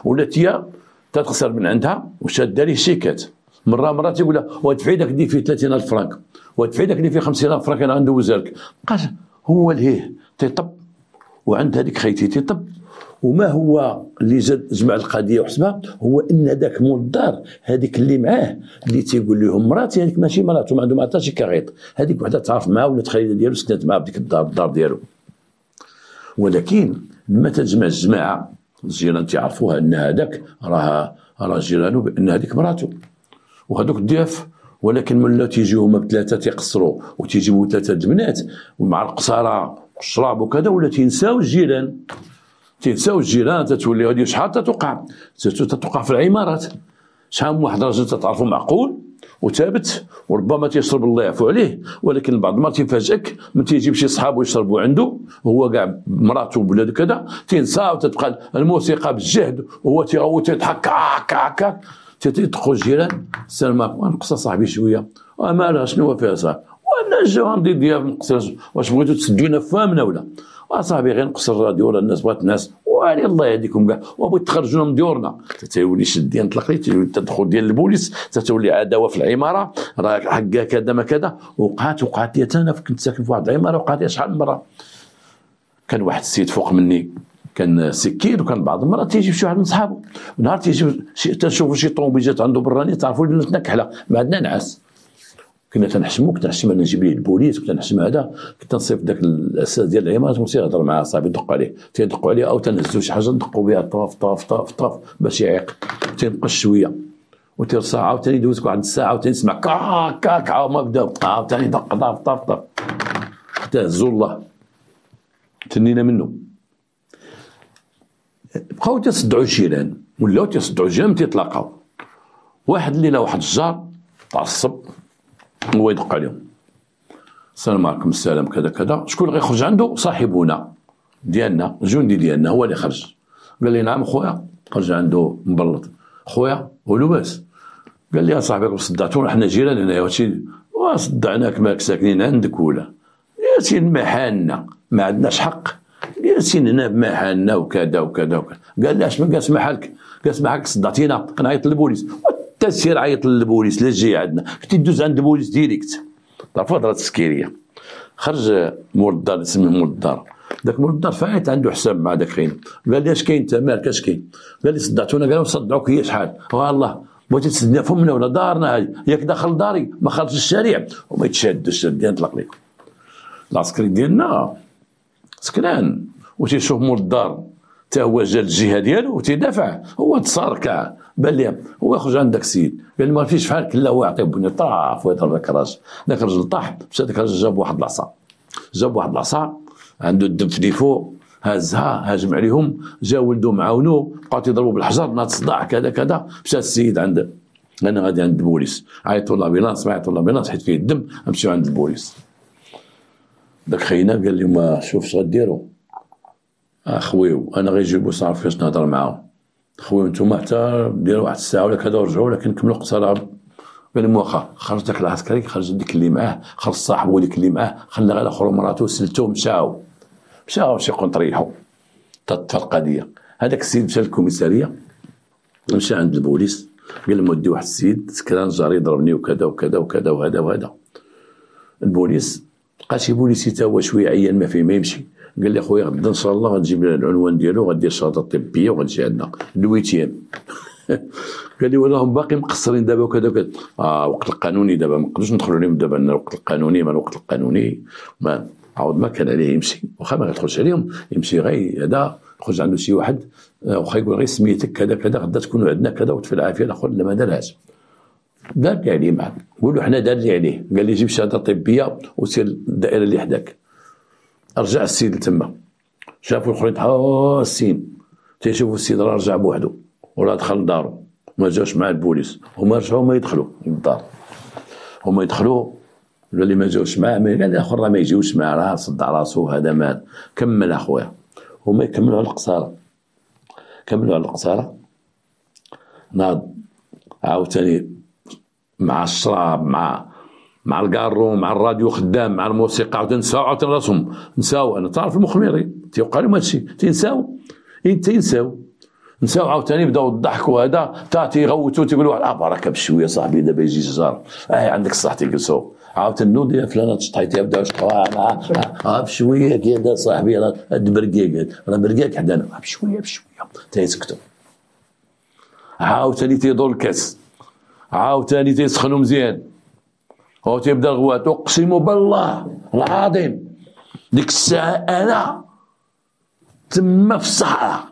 ولا هي تتخسر من عندها وشاده ليه شيكات. مره تيقول لها وادفعي داك اللي فيه 30,000 فرانك وادفعي داك اللي فيه 50,000 فرانك انا غندوزها لك. قال هو لهيه تيطب وعند هذيك خيتي تيطب وما هو اللي زاد جمع القضيه وحسبها هو ان ذاك مول الدار هذيك اللي معاه اللي تيقول لهم مراتي هذيك ماشي مراته ما عنده حتى شي كغيط هذيك وحده تعرف معاه ولات خالده ديالو سكنت معاه بديك الدار ديالو. ولكن لما تجمع الجماعه الجيران تيعرفوها ان هذاك راه جيرانو بان هذيك مراته وهذوك الضياف. ولكن ملي تيجيو هما بثلاثه تيقصروا وتيجيبوا 3 البنات ومع القصاره والشراب وكذا ولا تنساو الجيران تتولي هذه شحال تتوقع في العمارات شحال من واحد راجل تتعرفوا معقول وثابت وربما تيشرب الله يعفو عليه. ولكن بعض المرات تيفاجئك من تيجيب شي صحابو يشربوا عنده هو كاع مراته وولادو كذا تنسى وتتبقى الموسيقى بالجهد وهو تيغوت تيضحك هكا تيدخل الجيران السلام عليكم نقص صاحبي شويه مالها شنو فيها صاحبي وانا جا عندي ضياف نقصر واش بغيتو تسدونا فامنا ولا صاحبي غير نقص الراديو راه الناس بغات الناس واني الله يهديكم كاع وبغيت تخرجونا من ديورنا تتولي شد نطلق لي تدخل ديال البوليس تتولي عداوه في العماره راه حكا كذا ما كذا وقعت لي انا كنت ساكن في واحد العماره وقعت لي شحال من مره. كان واحد السيد فوق مني كان سكين وكان بعض المرات تيجي شي واحد من صحابه نهار تيجي تنشوفوا شي طوموبيل جات عنده براني تعرفوا بلاتنا كحله ما عندنا نعاس كنا تنحشمو كنت نحشم انا نجيب ليه البوليس كنت نحشم هذا كنت نصيف داك الاساس ديال العمارات ونمشي نهضر مع صاحبي تيدقوا عليه او تنهزو شي حاجه ندقوا بها طاف باش يعيق تنقش شويه وترصع عاوتاني يدوزك واحد الساعه عاوتاني نسمع كاك عاود ما بدا عاوتاني دق طاف حتى هزو الله تنينا منه. بقاو تيصدعوا الجيران ولاو تيصدعوا الجيران تيتلاقاو واحد الليله واحد الجار تعصب هو يدق عليهم السلام عليكم السلام كذا كذا شكون اللي غيخرج عنده صاحبنا ديالنا الجندي ديالنا هو اللي خرج قال لي نعم خويا خرج عنده مبلط خويا قولوا باس قال لي صاحبي صدعتونا حنا جيران هنايا وهادشي وصدعناك مالك ساكنين عندك ولا جالسين محالنا ما عندناش حق جالسين هنا بمحالنا وكذا وكذا وكذا. قال لي اش من قاس محالك صدعتينا كنعيط للبوليس تسير عيط للبوليس لا جاي عندنا كنت دوز عند البوليس ديريكت تعرفوا هضره تسكيريه. خرج مول الدار اسمه مول الدار داك مول الدار فايت عنده حساب مع داك خاين قال لي اش كاين انت مالك اش كاين قال لي صدعتونا قالوا صدعوك هي شحال والله بغيتي تسدنا فمنا ولا دارنا هذه ياك داخل داري ما خرج الشارع وما يتشادش شاد نطلق لك. العسكري ديالنا سكران وتيشوف مول الدار حتى هو جا الجهه ديالو وتيدافع هو تصاركع بان ليه هو يخرج عند داك السيد قال لي ما فيش فحالك لا هو يعطيه بني طاف ويضرب داك الراجل. داك الراجل طاح مشى داك الراجل جاب واحد العصا عنده الدم في ديفو هازها هاجم عليهم جا ولدو معاونو بقاو تيضربوا بالحجر ناض صداع كذا مشى السيد عند انا غادي عند البوليس عيطوا لابيلانس ما عيطوا لابيلانس حيت فيه الدم نمشيو عند البوليس. داك خينا قال لي ما شوف غديروا خويو انا غيجيبو صافي فاش نهضر معاهم خويا نتوما حتى ديروا واحد الساعه ولا كذا ورجعوا لكن كملوا القصه. قال لي واخا خرج داك العسكري خرج ديك اللي معاه خرج صاحبو ديك اللي معاه خلى غير اخر مراته سلتو مشاو شي قنطريحو تطفى القضيه. هذاك السيد مشى للكوميساريه مشى عند البوليس قال لهم ودي واحد السيد سكران جاري ضربني وكذا وكذا وكذا وهذا. البوليس لقى شي بوليسي تا هو شويه عيان ما فيه ما يمشي قال لي خويا غدا ان شاء الله غتجيب لنا العنوان ديالو غدير الشهاده الطبيه وغتجي عندنا دويتيام. قال لي ولا هم باقي مقصرين دابا وكذا وكذا وقت القانوني دابا ما نقدروش ندخلوا عليهم دابا الوقت القانوني ما الوقت القانوني ما عاود ما كان عليه يمشي واخا ما يدخلش عليهم يمشي غير هذا يخرج عنده شي واحد واخا يقول غير سميتك كذا كذا غدا تكونوا عندنا كذا وتفي العافيه الاخر لا ما دارهاش دار لي عليه معاك، قول له حنا دار لي عليه، قال لي جيب شهاده طبيه وسير الدائره اللي حداك. رجع السيد لتما، شافوا الاخرين حاسين تيشوفوا السيد راه رجع بوحدو وراه دخل لدارو، ما جاوش مع البوليس، هما رجعوا هما يدخلوا للدار، هما يدخلوا اللي ما جاوش معاه، قال الاخر راه ما يجيوش معاه راه صدع راسو هذا مات. كمل اخويا، هما يكملوا على القصاره، كملوا على القصاره. ناض عاوتاني مع الشراب مع الكارو مع الراديو خدام مع الموسيقى، عاوتاني نساو عاوتاني راسهم نساو. انا تعرف المخمري تيوقع لهم هادشي، تينساو نساو عاوتاني بداو الضحك وهذا، تا تيغوتوا تيقولوا بركه بشويه صاحبي دابا يجي الجار، عندك الصح تيجلسوا. عاوتاني نوض يا فلان تشطحيتي بداو يشطحوا بشويه كذا صاحبي راه هاد بركاك راه بركاك حدانا، بشويه تيسكتوا. عاوتاني تيدور الكاس، عاوتاني تيسخنوا مزيان، هو تيبدا الغوات. اقسم بالله العظيم ديك الساعه انا تما في الصحراء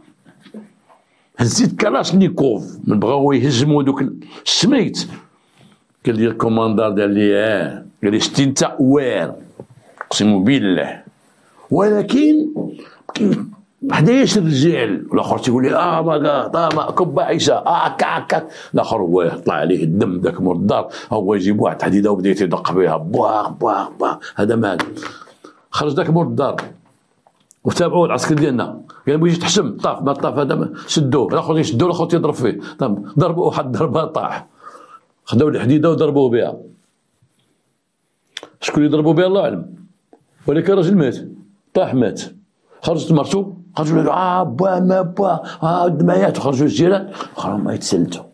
هزيت كلاشنيكوف من بغاو يهجموا دوك الشميت. قال لي الكوماندار قال لي شتي انت وير، اقسم بالله. ولكن حداياش الرجال، والاخر تيقول لي ما كب عيشه كاك. الاخر هو طلع عليه الدم ذاك مور الدار، هو يجيب واحد الحديده وبدا يدق بها باغ هذا مات. خرج ذاك مور الدار وتابعوه العسكري ديالنا، قال بغيتي تحشم طاف ما طاف هذا شدوه، الاخر يشدوه الاخر تيضرب فيه، ضربوا واحد ضربه طاح، خداو الحديده وضربوه بها. شكون اللي ضربوا بها الله اعلم، ولكن الراجل مات طاح مات. خرجت مرتو خرجوا ما دمايات، وخرجوا الجيران اخرى ما يتسلتوا.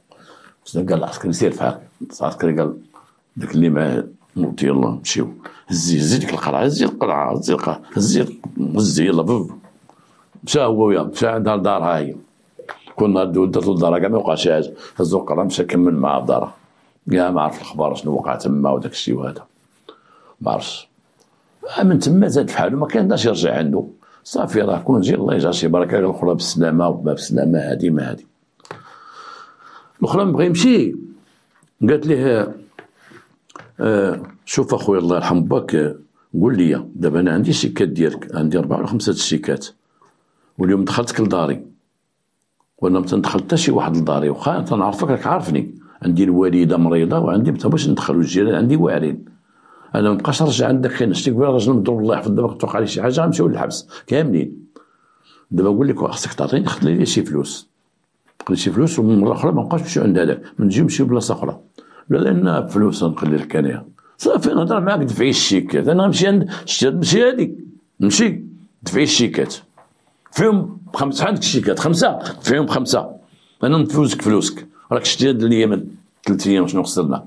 قال العسكري سير فحال، العسكري قال داك اللي معاه موت يلا نمشيو، هزي ديك القلعه، هزي يلا مشى هو وياه، مشى عندها لدار هاي. كنا درتو لدارها كاع ما وقع شي حاجه، هزو القلعه مشى كمل معاه بدارها، كاع ما عرف الاخبار شنو وقع تما وداك الشيء وهذا ما عرفش. من تما زاد فحالو ما كانش يرجع عنده، صافي راه كون جي الله يجعل شي بركه. الاخرى بالسلامه وما بالسلامه هادي ما هادي. الاخرى بغى يمشي قالت ليه شوف اخويا الله يرحم باك، قول لي دابا انا عندي الشيكات ديالك، عندي 4 ولا 5 الشيكات، واليوم دخلتك لداري وانا ما تندخل حتى شي واحد لداري، واخا تنعرفك راك عارفني، عندي الوالده مريضه وعندي ما باش ندخلوا الجيران عندي واعرين، انا ما نبقاش نرجع عندك خير نشتي قبل راجل مضروب الله يحفظ دابا توقع لي شي حاجه غنمشيو للحبس كاملين. دابا نقول لك خاصك تعطيني خذ لي شي فلوس، خذ شي فلوس ومن مره اخرى ما نبقاش نمشيو عند هذاك، نجيو نمشيو بلاصه اخرى. لا لان فلوس نخلي لك انايا صافي نهضر معاك دفعي الشيكات، انا نمشي عند نمشي هذيك نمشي دفعي الشيكات فيهم 5 عندك الشيكات 5 فيهم 5 انا نفوزك فلوسك، راك شتي هاد الايام 3 ايام شنو خسرنا.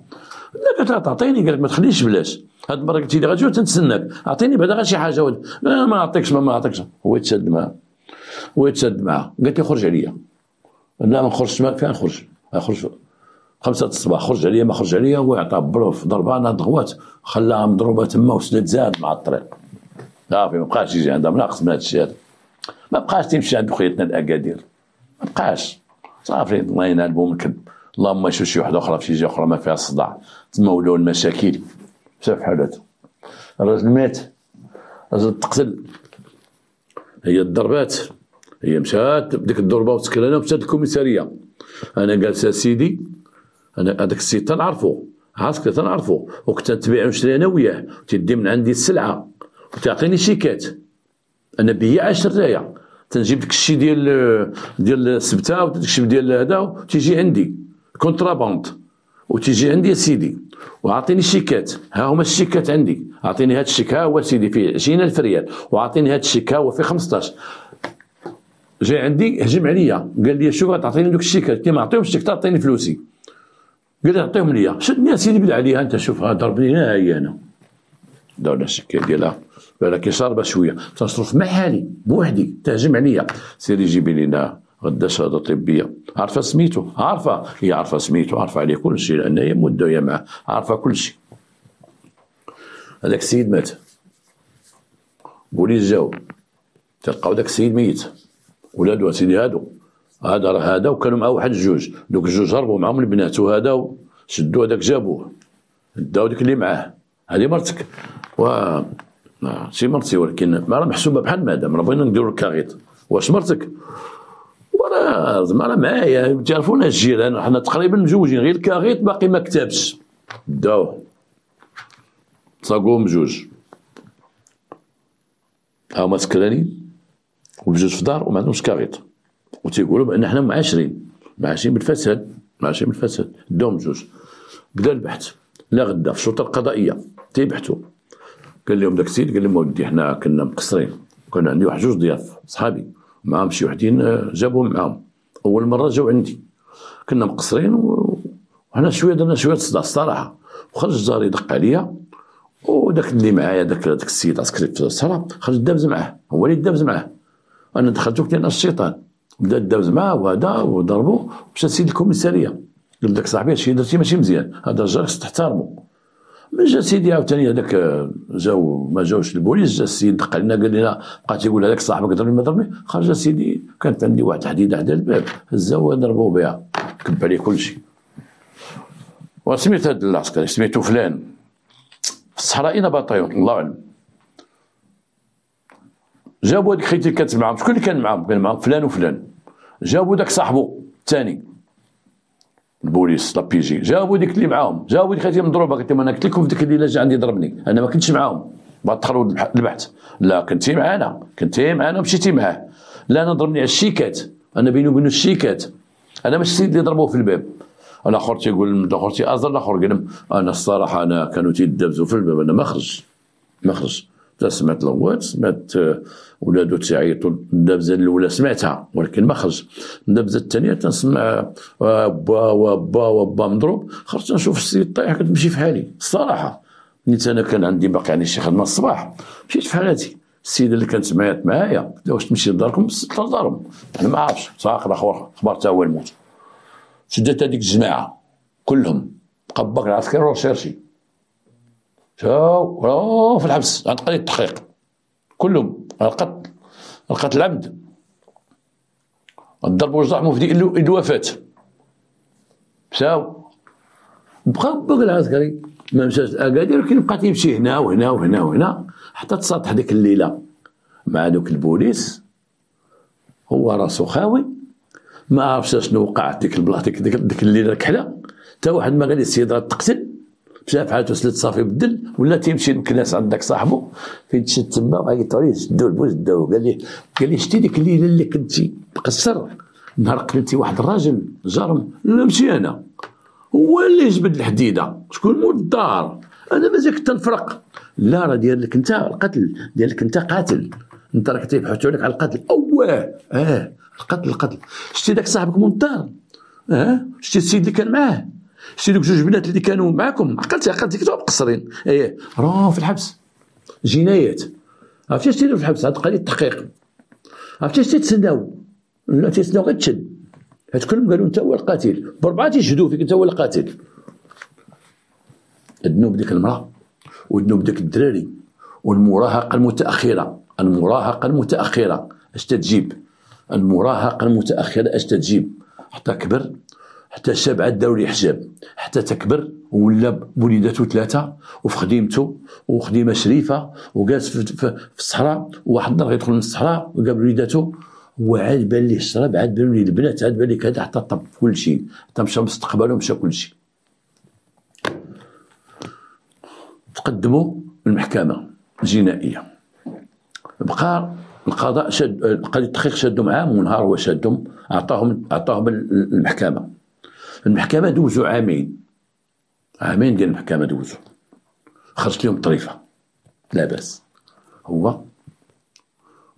لا تعطيني قالك ما تخليش بلاش، هاد المره قلتي لي غنجي تنتسناك اعطيني بعدا غير شي حاجه لا ما نعطيكش ما نعطيكش. هو يتشد معاه قالت لي خرج عليا، لا ما نخرجش فين نخرج 5 الصباح خرج عليا ما خرج عليا، هو عطاه بروف ضربه ناض غوات خلاها مضروبه تما وسدات زاد مع الطريق صافي ما بقاش يجي عندها ناقص من هاد الشيء هذا، ما بقاش تمشي عند خويتنا الاكادير ما بقاش صافي الله ينال بهم الكذب. اللهم يشوف شي وحده اخرى في شي جهه اخرى ما فيها الصداع تما ولاو المشاكل مشى في حالته. الراجل مات، الراجل تقتل، هي الضربات هي مشات بديك الضربه وتسكرنا ومشات الكوميساريه. انا جالس سيدي انا هذاك السيد تنعرفو عسكري تنعرفو وكنت نتبيع ونشري انا وياه، تيدي من عندي السلعه وتعطيني شيكات، انا بياع شرايه تنجيب داك الشيء ديال السبته وداك الشيء ديال هذا وتيجي عندي كونتراباند وتيجي عندي يا سيدي وعطيني شيكات، ها هما الشيكات عندي، اعطيني هذا الشيك ها هو سيدي فيه 20,000 ريال وعطيني هذا الشيك ها هو فيه 15. جاي عندي هجم عليا قال لي شوف تعطيني دوك الشيكات، قلت له ما نعطيهمش الشيك تعطيني فلوسي، قال لي عطيهم ليا، شدني يا سيدي بالله عليها انت شوف ضربني هاي انا داونا الشيكات ديالها ولكن شاربه شويه تصرف مع حالي بوحدي تهجم عليا، سيري جيبي لنا غدا شهاده طبيه، عارفه سميتو عارفه هي عارفه سميتو عارفه عليه كل شيء لان هي مده معاه عارفه كل شيء. هذاك السيد مات بوليس جاو تلقاو داك السيد ميت، ولادو سيدي هادو هذا وكانوا معاه واحد 2 دوك 2 هربوا معاهم البنات وهذا شدوا هذاك جابوه، داو ديك اللي معاه، هذه مرتك ماشي مرتي، ولكن ما راه محسوبه بحال مادام راه بغينا نديرو الكاغيط. واش مرتك؟ وراه زعما راه معايا، تعرفونا الجيران حنا تقريبا مزوجين، غير الكاغيط باقي ما كتبش. داوه تلاقوهم بجوج، هاهما سكرانين وبجوج في دار وما عندهمش كاغيط، وتيقولوا بان حنا معاشرين بالفساد، معاشرين بالفساد. داوهم بجوج، بدا البحث لا غدا في الشرطه القضائيه تيبحثوا. قال لهم داك السيد، قال لهم ودي حنا كنا مقصرين، كان عندي واحد جوج ضياف صحابي معاهم شي وحدين جابوهم معاهم، اول مره جاو عندي كنا مقصرين وحنا شويه درنا شويه صداع الصراحه. وخرج الجار يدق عليا، وداك اللي معايا داك السيد عسكري في الصحراء خرج دابز معاه، هو اللي دابز معاه، انا دخلت وقت انا الشيطان، بدا دابز معاه وهذا وضربو. مشى السيد الكوميساريه قال لك صاحبي هادشي درتي ماشي مزيان، هذا الجار خصك تحترمو. من جا سيدي عاوتاني هذاك جاو ما جاوش البوليس، جا السيد دق علينا قال لنا بقى تيقول هذاك صاحبك ضربني ما ضربني. خرج سيدي، كانت عندي واحد الحديده حدا الباب، هزاو ضربوه بها، كب عليه كلشي. وسميت هذا العسكري سميتو فلان في الصحراء اين باطيون الله اعلم. جابوا هذيك خيتي كانت معاهم، شكون اللي كان معاهم؟ كان معاهم فلان وفلان. جابوا داك صاحبو الثاني البوليس لابيجي، جابوا ديك اللي معاهم، جابوا ديك خيتي مضروبه. قلت لهم انا قلت لكم في ديك الليله جا عندي ضربني، انا ما كنتش معاهم. بعد دخلوا البحث، لا كنتي معانا ومشيتي معاه. لا انا ضربني على الشيكات، انا بيني وبينه الشيكات، انا ماشي السيد اللي ضربوه في الباب. الاخر تيقول، الاخر تيأزر، الاخر قال لهم انا الصراحه انا كانوا تيدابزوا في الباب، انا ما خرج. سمعت لوات، سمعت ولادو تيعيطوا، الدابزه الاولى سمعتها ولكن ما خرج. الدابزه الثانيه تنسمع با مضروب، خرجت نشوف السيد طايح، كنت في حالي الصراحه. نيت انا كان عندي باقي يعني شي خدمه الصباح، مشيت في حالاتي. السيده اللي كانت معايا قلت لها واش تمشي لداركم؟ لدارهم انا ما عارفش، صافي الاخر خبر تا هو الموت. شدت هذيك الجماعه كلهم، بقى باقي العسكري رشيرشي جاو في الحبس عند قضية التحقيق، كلهم القتل عمد، الضرب والجرح في الوفاة. مشاو بقى باقي العسكري ما مشاش لأكادير، ولكن بقى تيمشي هنا وهنا حتى تصاطح ديك الليلة مع دوك البوليس. هو راسو خاوي، ما عرفش شنو وقع ديك البلاصة ديك الليلة الكحلة. تا واحد ما قال لي السيد راه تقتل، مشى في حالته سلت صافي بدل، ولا تيمشي للكلاس عند داك صاحبو فين تشد تما وعيطوا عليه، شدوه البوز داوه. قال لي شتي ديك الليله اللي كنتي مقصر، نهار قتلتي واحد الراجل جرم؟ لا ماشي انا، هو اللي جبد الحديده. شكون مول الدار؟ انا مازال كنت نفرق. لا راه ديالك انت القتل، ديالك انت قاتل، انت راك تيبحثوا عليك على القتل. القتل. شتي داك صاحبك مول الدار؟ شتي السيد اللي كان معاه؟ شتي دوك جوج بنات اللي كانوا معاكم؟ عقلتي كنتو مقصرين. راه في الحبس جنايات. عرفتي شتي في الحبس عاد قضيه التحقيق. عرفتي شتي تسناو؟ لا تيسناو غير تشد، هاد كلهم قالوا انت هو القاتل، بربعه تيشهدوا فيك انت هو القاتل. الذنوب ديك المراه والذنوب ديك الدراري والمراهقه المتاخره اش تجيب؟ المراهقه المتاخره اش تجيب؟ حتى كبر، حتى شاب عاد داو ليه حجاب، حتى تكبر ولا بوليداتو 3 وفي خديمته وخديمه شريفه وجالس في الصحراء، وواحد النهار يدخل من الصحراء وقابل وليداتو، وعاد بان ليه الشراب، عاد بان ليه البنات، عاد بان ليه كذا، حتى طب كل شيء، حتى مشى مستقبله ومشى كل شيء. تقدموا للمحكمه الجنائيه، بقى القضاء شد قضيه التحقيق شادوا معاه، ونهار هو شادهم عطاهم المحكمه دوزوا عامين ديال المحكمه دوزوا، خرجت لهم طريفه لا باس. هو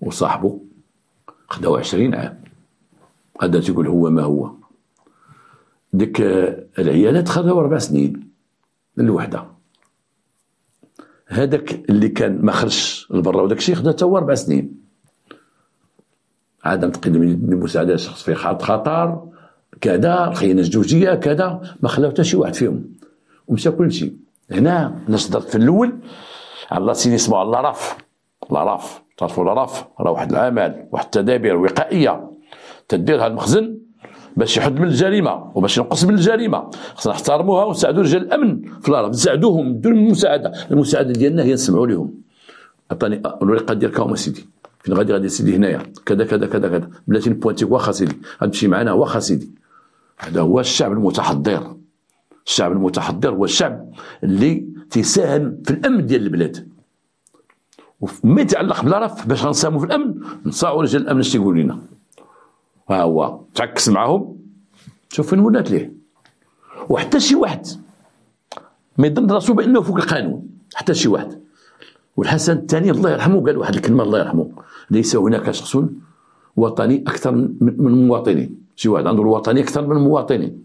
وصاحبه خداو 20 عام. هذا تيقول هو ما هو. ديك العيالات خداو 4 سنين الوحده. هذاك اللي كان ما خرجش لبرا وداك الشيء خدا حتى هو 4 سنين. عدم تقديم المساعده للشخص في خطر كذا، الخيانه الزوجيه كذا، ما خلاو حتى شي واحد فيهم ومشى كل شيء. هنا الناس درت في الاول على سيني اسمه لاراف، تعرفوا لاراف راه واحد العمل، واحد التدابير وقائيه تديرها المخزن باش يحد من الجريمه وباش ينقص من الجريمه، خصنا نحترموها ونساعدوا رجال الامن في الهرب، نساعدوهم، ندير المساعده ديالنا هي نسمعوا لهم. عطاني الورقه ديالك هما سيدي، فين غادي سيدي هنايا كذا كذا كذا كذا، بلاتي نبوانتيك واخا سيدي غتمشي معنا واخا سيدي. هذا هو الشعب المتحضر. الشعب المتحضر هو الشعب اللي تيساهم في الامن ديال البلاد. وما يتعلق بالرف باش غنساهموا في الامن، نصاعوا رجال الامن اش تيقولوا لنا. ها هو تعكس معاهم، شوف فين ولات ليه. وحتى شي واحد ما يظن راسو بانه فوق القانون، حتى شي واحد. والحسن الثاني الله يرحمه قال واحد الكلمه الله يرحمه: ليس هناك شخص وطني اكثر من المواطنين. شي واحد عنده الوطني اكثر من المواطنين.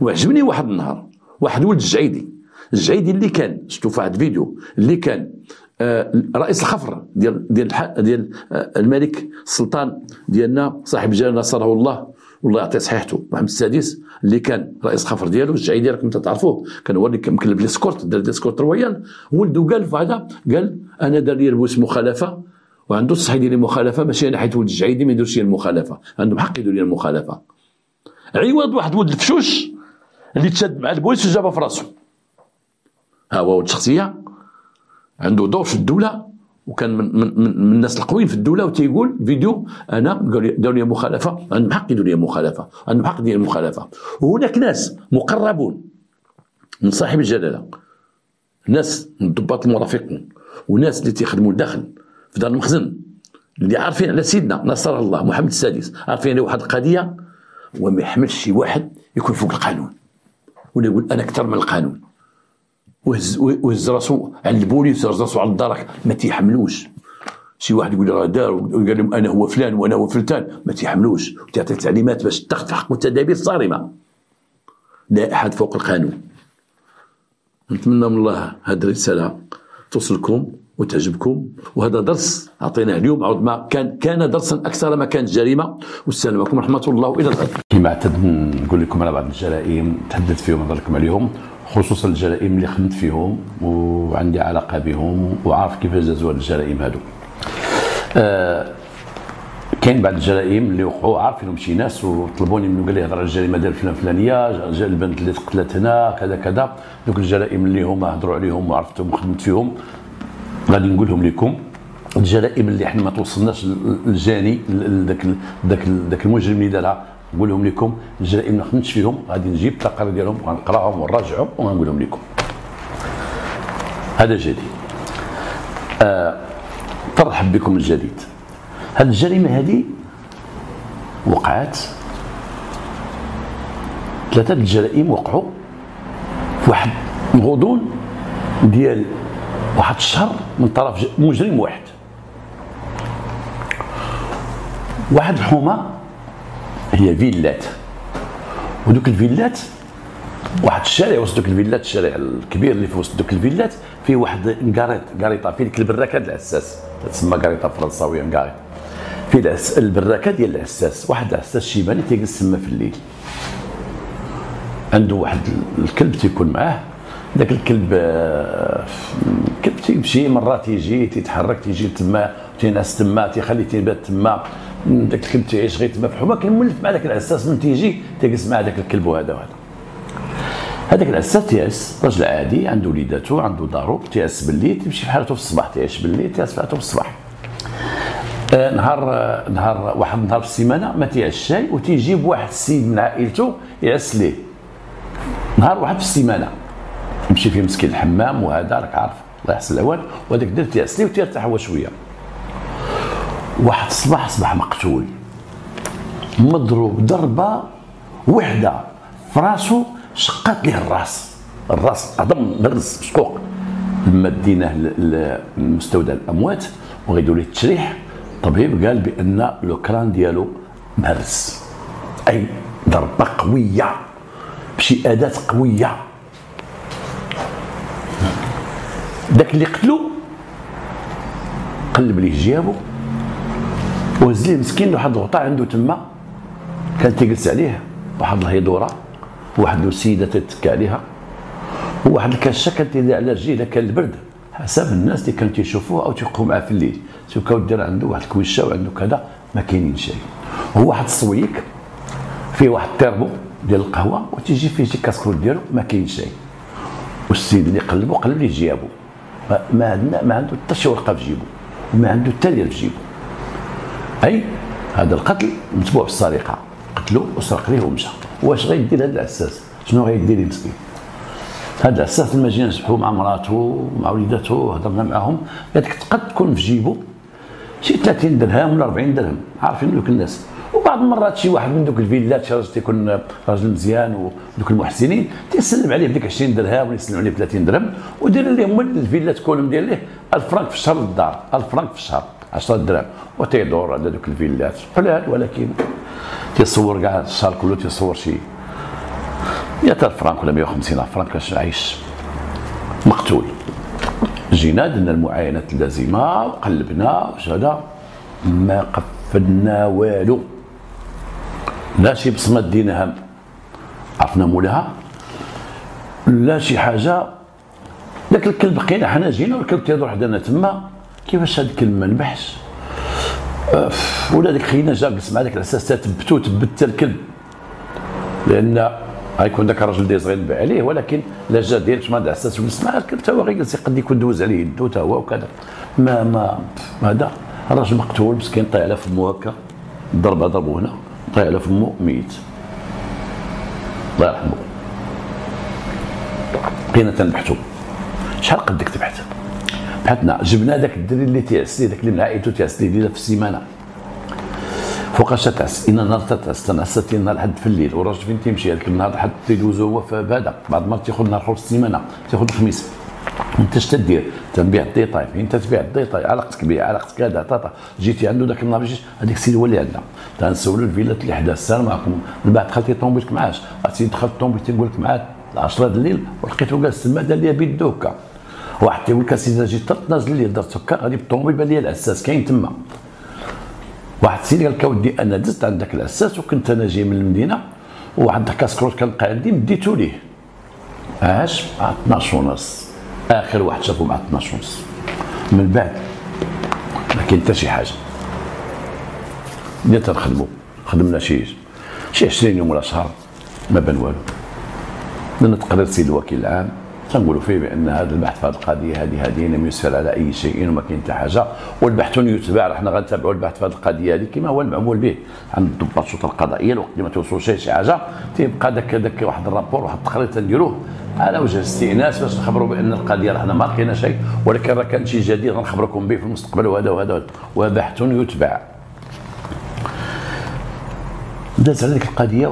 وعجبني واحد النهار واحد ولد الجعيدي اللي كان شفتو في واحد الفيديو، اللي كان رئيس الخفر ديال الملك السلطان ديالنا صاحب الجلاله نصره الله والله يعطيه صحيحته محمد السادس، اللي كان رئيس الخفر ديالو الجعيدي راكم تعرفوه، كان هو اللي مكلف لي سكورت، دار لي سكورت رويال. ولده قال في هذا، قال انا دار لي البوس مخالفه وعنده الصح يدير لي مخالفه، ماشي انا حيت ولد الجعيدي ما يديرش لي المخالفه، عندهم حق يدير لي المخالفه. عوض واحد ولد الفشوش اللي تشد مع البوليس وجابها في راسو. ها هو ولد شخصيه عنده دور في الدوله، وكان من الناس القويين في الدوله، وتيقول فيديو انا داروا لي مخالفه، عندهم حق يديروا لي مخالفه، عندهم حق يديروا المخالفه. وهناك ناس مقربون من صاحب الجلاله، ناس من الضباط المرافقين، وناس اللي تيخدموا الداخل في دار المخزن، اللي عارفين على سيدنا نصر الله محمد السادس، عارفين عليه واحد القضيه، وما يحملش شي واحد يكون فوق القانون ولا يقول انا اكثر من القانون، وهز راسو على البوليس وهز راسو على الدرك، ما تيحملوش. شي واحد يقول راه دار وقال لهم انا هو فلان وانا هو فلتان، ما تيحملوش، وتعطي تعليمات باش تاخذ في حقه تدابير صارمه. لا احد فوق القانون. نتمنى من الله هذه الرساله توصلكم وتعجبكم، وهذا درس عطيناه اليوم، عود ما كان درسا اكثر ما كانت جريمه. والسلام عليكم ورحمه الله والى الغد. كما اعتدت نقول لكم على بعض الجرائم تحدثت فيهم نهضر لكم عليهم، خصوصا الجرائم اللي خدمت فيهم وعندي علاقه بهم وعارف كيفاش دازوا هاد الجرائم هادو. كاين بعض الجرائم اللي وقعوا عارفينهم شي ناس وطلبوني منه، قال لي هضر على الجريمه ديال فلان فلانيه، جا البنت اللي تقتلت هنا كذا كذا. دوك الجرائم اللي هما هضروا عليهم وعرفتهم وخدمت فيهم غادي نقولهم لكم. الجرائم اللي احنا ما توصلناش للجاني داك المجرم اللي دارها نقولهم لكم. الجرائم اللي ما خدمتش فيهم غادي نجيب التقارير ديالهم وغنقراهم ونراجعهم وغنقولهم لكم. هذا جديد. ترحب بكم الجديد. هذه الجريمه هذه وقعت، ثلاثه الجرائم وقعوا في واحد الغضون ديال واحد الشهر من طرف مجرم واحد. واحد الحومه هي فيلات، ودوك الفيلات واحد الشارع وسط دوك الفيلات، الشارع الكبير اللي في وسط دوك الفيلات فيه واحد كاريطه، فيه ديك البراكه ديال العساس، تسمى كاريطه فرنساويه كاريط، فيه البراكه ديال العساس. واحد العساس شيباني تيجلس تما في الليل، عنده واحد الكلب تيكون معاه. داك الكلب تيمشي مرات يجي تيتحرك تيجي تما تينعس تما تيخلي تيبات تما. داك الكلب تيعيش غير تما في الحومه، كان مولف مع داك العساس من تيجي تيجلس مع داك الكلب وهذا وهذا. هذاك العساس تيعس راجل عادي، عنده وليداتو عنده دارو، تيعس بالليل تيمشي في حالته في الصباح، تعيش بالليل تيعس في حالته في الصباح. نهار واحد النهار في السيمانه ما تيعش شاي، وتيجيب واحد السيد من عائلته يعس ليه. نهار واحد في السيمانه يمشي فيه مسكين الحمام وهذا راك عارف الله يحسن العوان، وهذاك دار تيعس ليه وتيرتاح هو شويه. واحد الصباح صباح مقتول، مضروب ضربه وحده في راسو شقات ليه الراس عظم برز مشقوق. لما ديناه لمستودع الاموات وغيدوا ليه التشريح، الطبيب قال بان لوكران ديالو مهرس، اي ضربه قويه بشي اداه قويه. داك اللي قتلو قلب ليه جيابو وهز ليه مسكين لواحد الغطاء عنده تما، كان تيجلس عليه واحد الهيدوره، واحد السيده تتكى عليها، وواحد الكاشه كان تيدير على رجليه كان البرد، حسب الناس اللي كانوا تيشوفوه او تيوقفوا معاه في الليل، تلقاو دار عنده واحد الكويشه وعنده كذا ما كاينين شيء. هو واحد الصويك فيه واحد التربو ديال القهوه وتيجي فيه شي كاسكروت ديالو ما كاين شيء، والسيد اللي قلب لي جيابو ما عنده حتى شي ورقه في جيبو وما عنده حتى ريال في جيبو. اي هذا القتل متبوع بالسرقه، قتلو وسرق ليه ومشى. واش غيدير هذا العساس؟ شنو غيدير مسكين؟ هذا العساس لما جينا نسبحو مع مراته مع وليداتو هضرنا معاهم، قالت لك قد تكون في جيبو شي 30 درهم ولا 40 درهم، عارفين دوك الناس. وبعض المرات شي واحد من دوك الفيلات شي راجل تيكون راجل مزيان ودوك المحسنين تيسلم عليه بديك 20 درهم ولا يسلم عليه ب 30 درهم ودير ليه هما الفيلات كلهم داير ليه 1000 فرانك في الشهر للدار، 1000 فرانك في الشهر 10 درهم، وتيدور على دوك الفيلات حلال، ولكن تيصور كاع الشهر كله تيصور شي 100000 فرانك ولا 150000 فرانك باش عايش مقتول. جينا درنا المعاينات اللازمه وقلبنا واش هذا، ما قفدنا والو، لا شي بصمه دينها عرفنا مولاها، لا شي حاجه. داك الكلب بقينا حنا جينا والكلب تيدور حدانا تما، كيفاش هاد الكلب ما نبحش؟ ولا داك خينا جا جلس مع داك العساس تثبتو تثبت الكلب، لان غيكون داك الراجل دايز غينبع عليه، ولكن لا جا دير مع العساس وجلس مع الكلب تا هو غير جلس يقد يكون دوز عليه يدو تا هو وكذا. ما هذا الراجل مقتول مسكين طيح على فمو هكا، ضربو هنا طيح على فمو ميت الله يرحمه. بقينا تنبحثو شحال قدك تبحث، بحثنا جبنا داك الدري اللي تيعس لي، داك اللي من عائلته تيعس لي ليله في السيمانه فوقاش تعس، إن نهار تعس تنعس نهار حد في الليل، والراجل فين تيمشي هذاك النهار حد تيدوزو هو في هذا، بعض المرات تياخذ نهار اخر في السيمانه تياخذ الخميس. انت اش تدير؟ تنبيع الديطاي، انت تبيع الديطاي علاقتك بيه علاقتك كذا طاطا، جيتي عنده ذاك النهار هذيك السيد هو اللي عندنا تنسولو الفيلات اللي حدا السلام عليكم، من بعد دخلتي طومبيلك معاش، عرفتي دخلت طومبيل تيقول لك معاه 10 د الليل ولقيتو جالس تما دار ليا بيدو هكا، واحد تيقول لك اسيدي جيت 12 الليل درت هكا غادي بالطومبيل بان ليا العساس كاين تما. واحد السيد قال لك اودي انا دزت عندك العساس وكنت انا جاي من المدينه وواحد كاسكروت كنلقى عندي مديتو ليه، عاش مع 12 ونص، اخر واحد شافو مع 12 ونص، من بعد ما كاين حتى شي حاجه. بدينا تنخدمو، خدمنا شي 20 يوم ولا شهر ما بان والو. درنا تقرير السيد الوكيل العام تنقولوا فيه بان هذا البحث في هذه القضيه هذه لم يسفر على اي شيء وما كاين حتى حاجه، والبحث يتبع، حنا غنتابعوا البحث في هذه القضيه هذه كما هو المعمول به عند ضباط الشرطه القضائيه. الوقت اللي ما توصلش شي حاجه تيبقى داك واحد الرابور واحد التقرير تنديروه على وجه الاستئناس باش نخبروا بان القضيه راه ما لقينا شيء، ولكن راه كان شي جديد غنخبركم به في المستقبل، وهذا وبحث يتبع. داز على ديك القضيه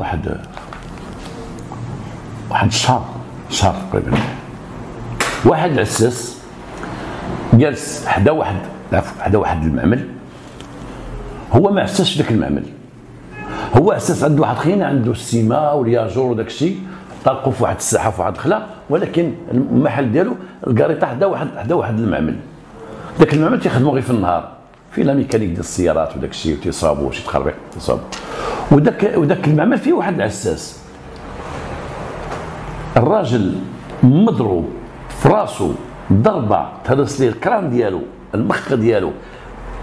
واحد شهر تقريبا، واحد العساس جالس حدا واحد المعمل، هو ما عساش في ذاك المعمل، هو عساس عند واحد خينا عنده السيما والياجور وداك الشيء، طلقوا في واحد الساحه في واحد الخلا، ولكن المحل ديالو الكاريطه حدا واحد المعمل. ذاك المعمل تيخدموا غير في النهار في لا ميكانيك ديال السيارات وداك الشيء، وتيصابوا شي تخربيق تصابوا، وداك المعمل فيه واحد العساس. الراجل مضروب في راسو ضربه تهرس ليه الكران ديالو، المخ ديالو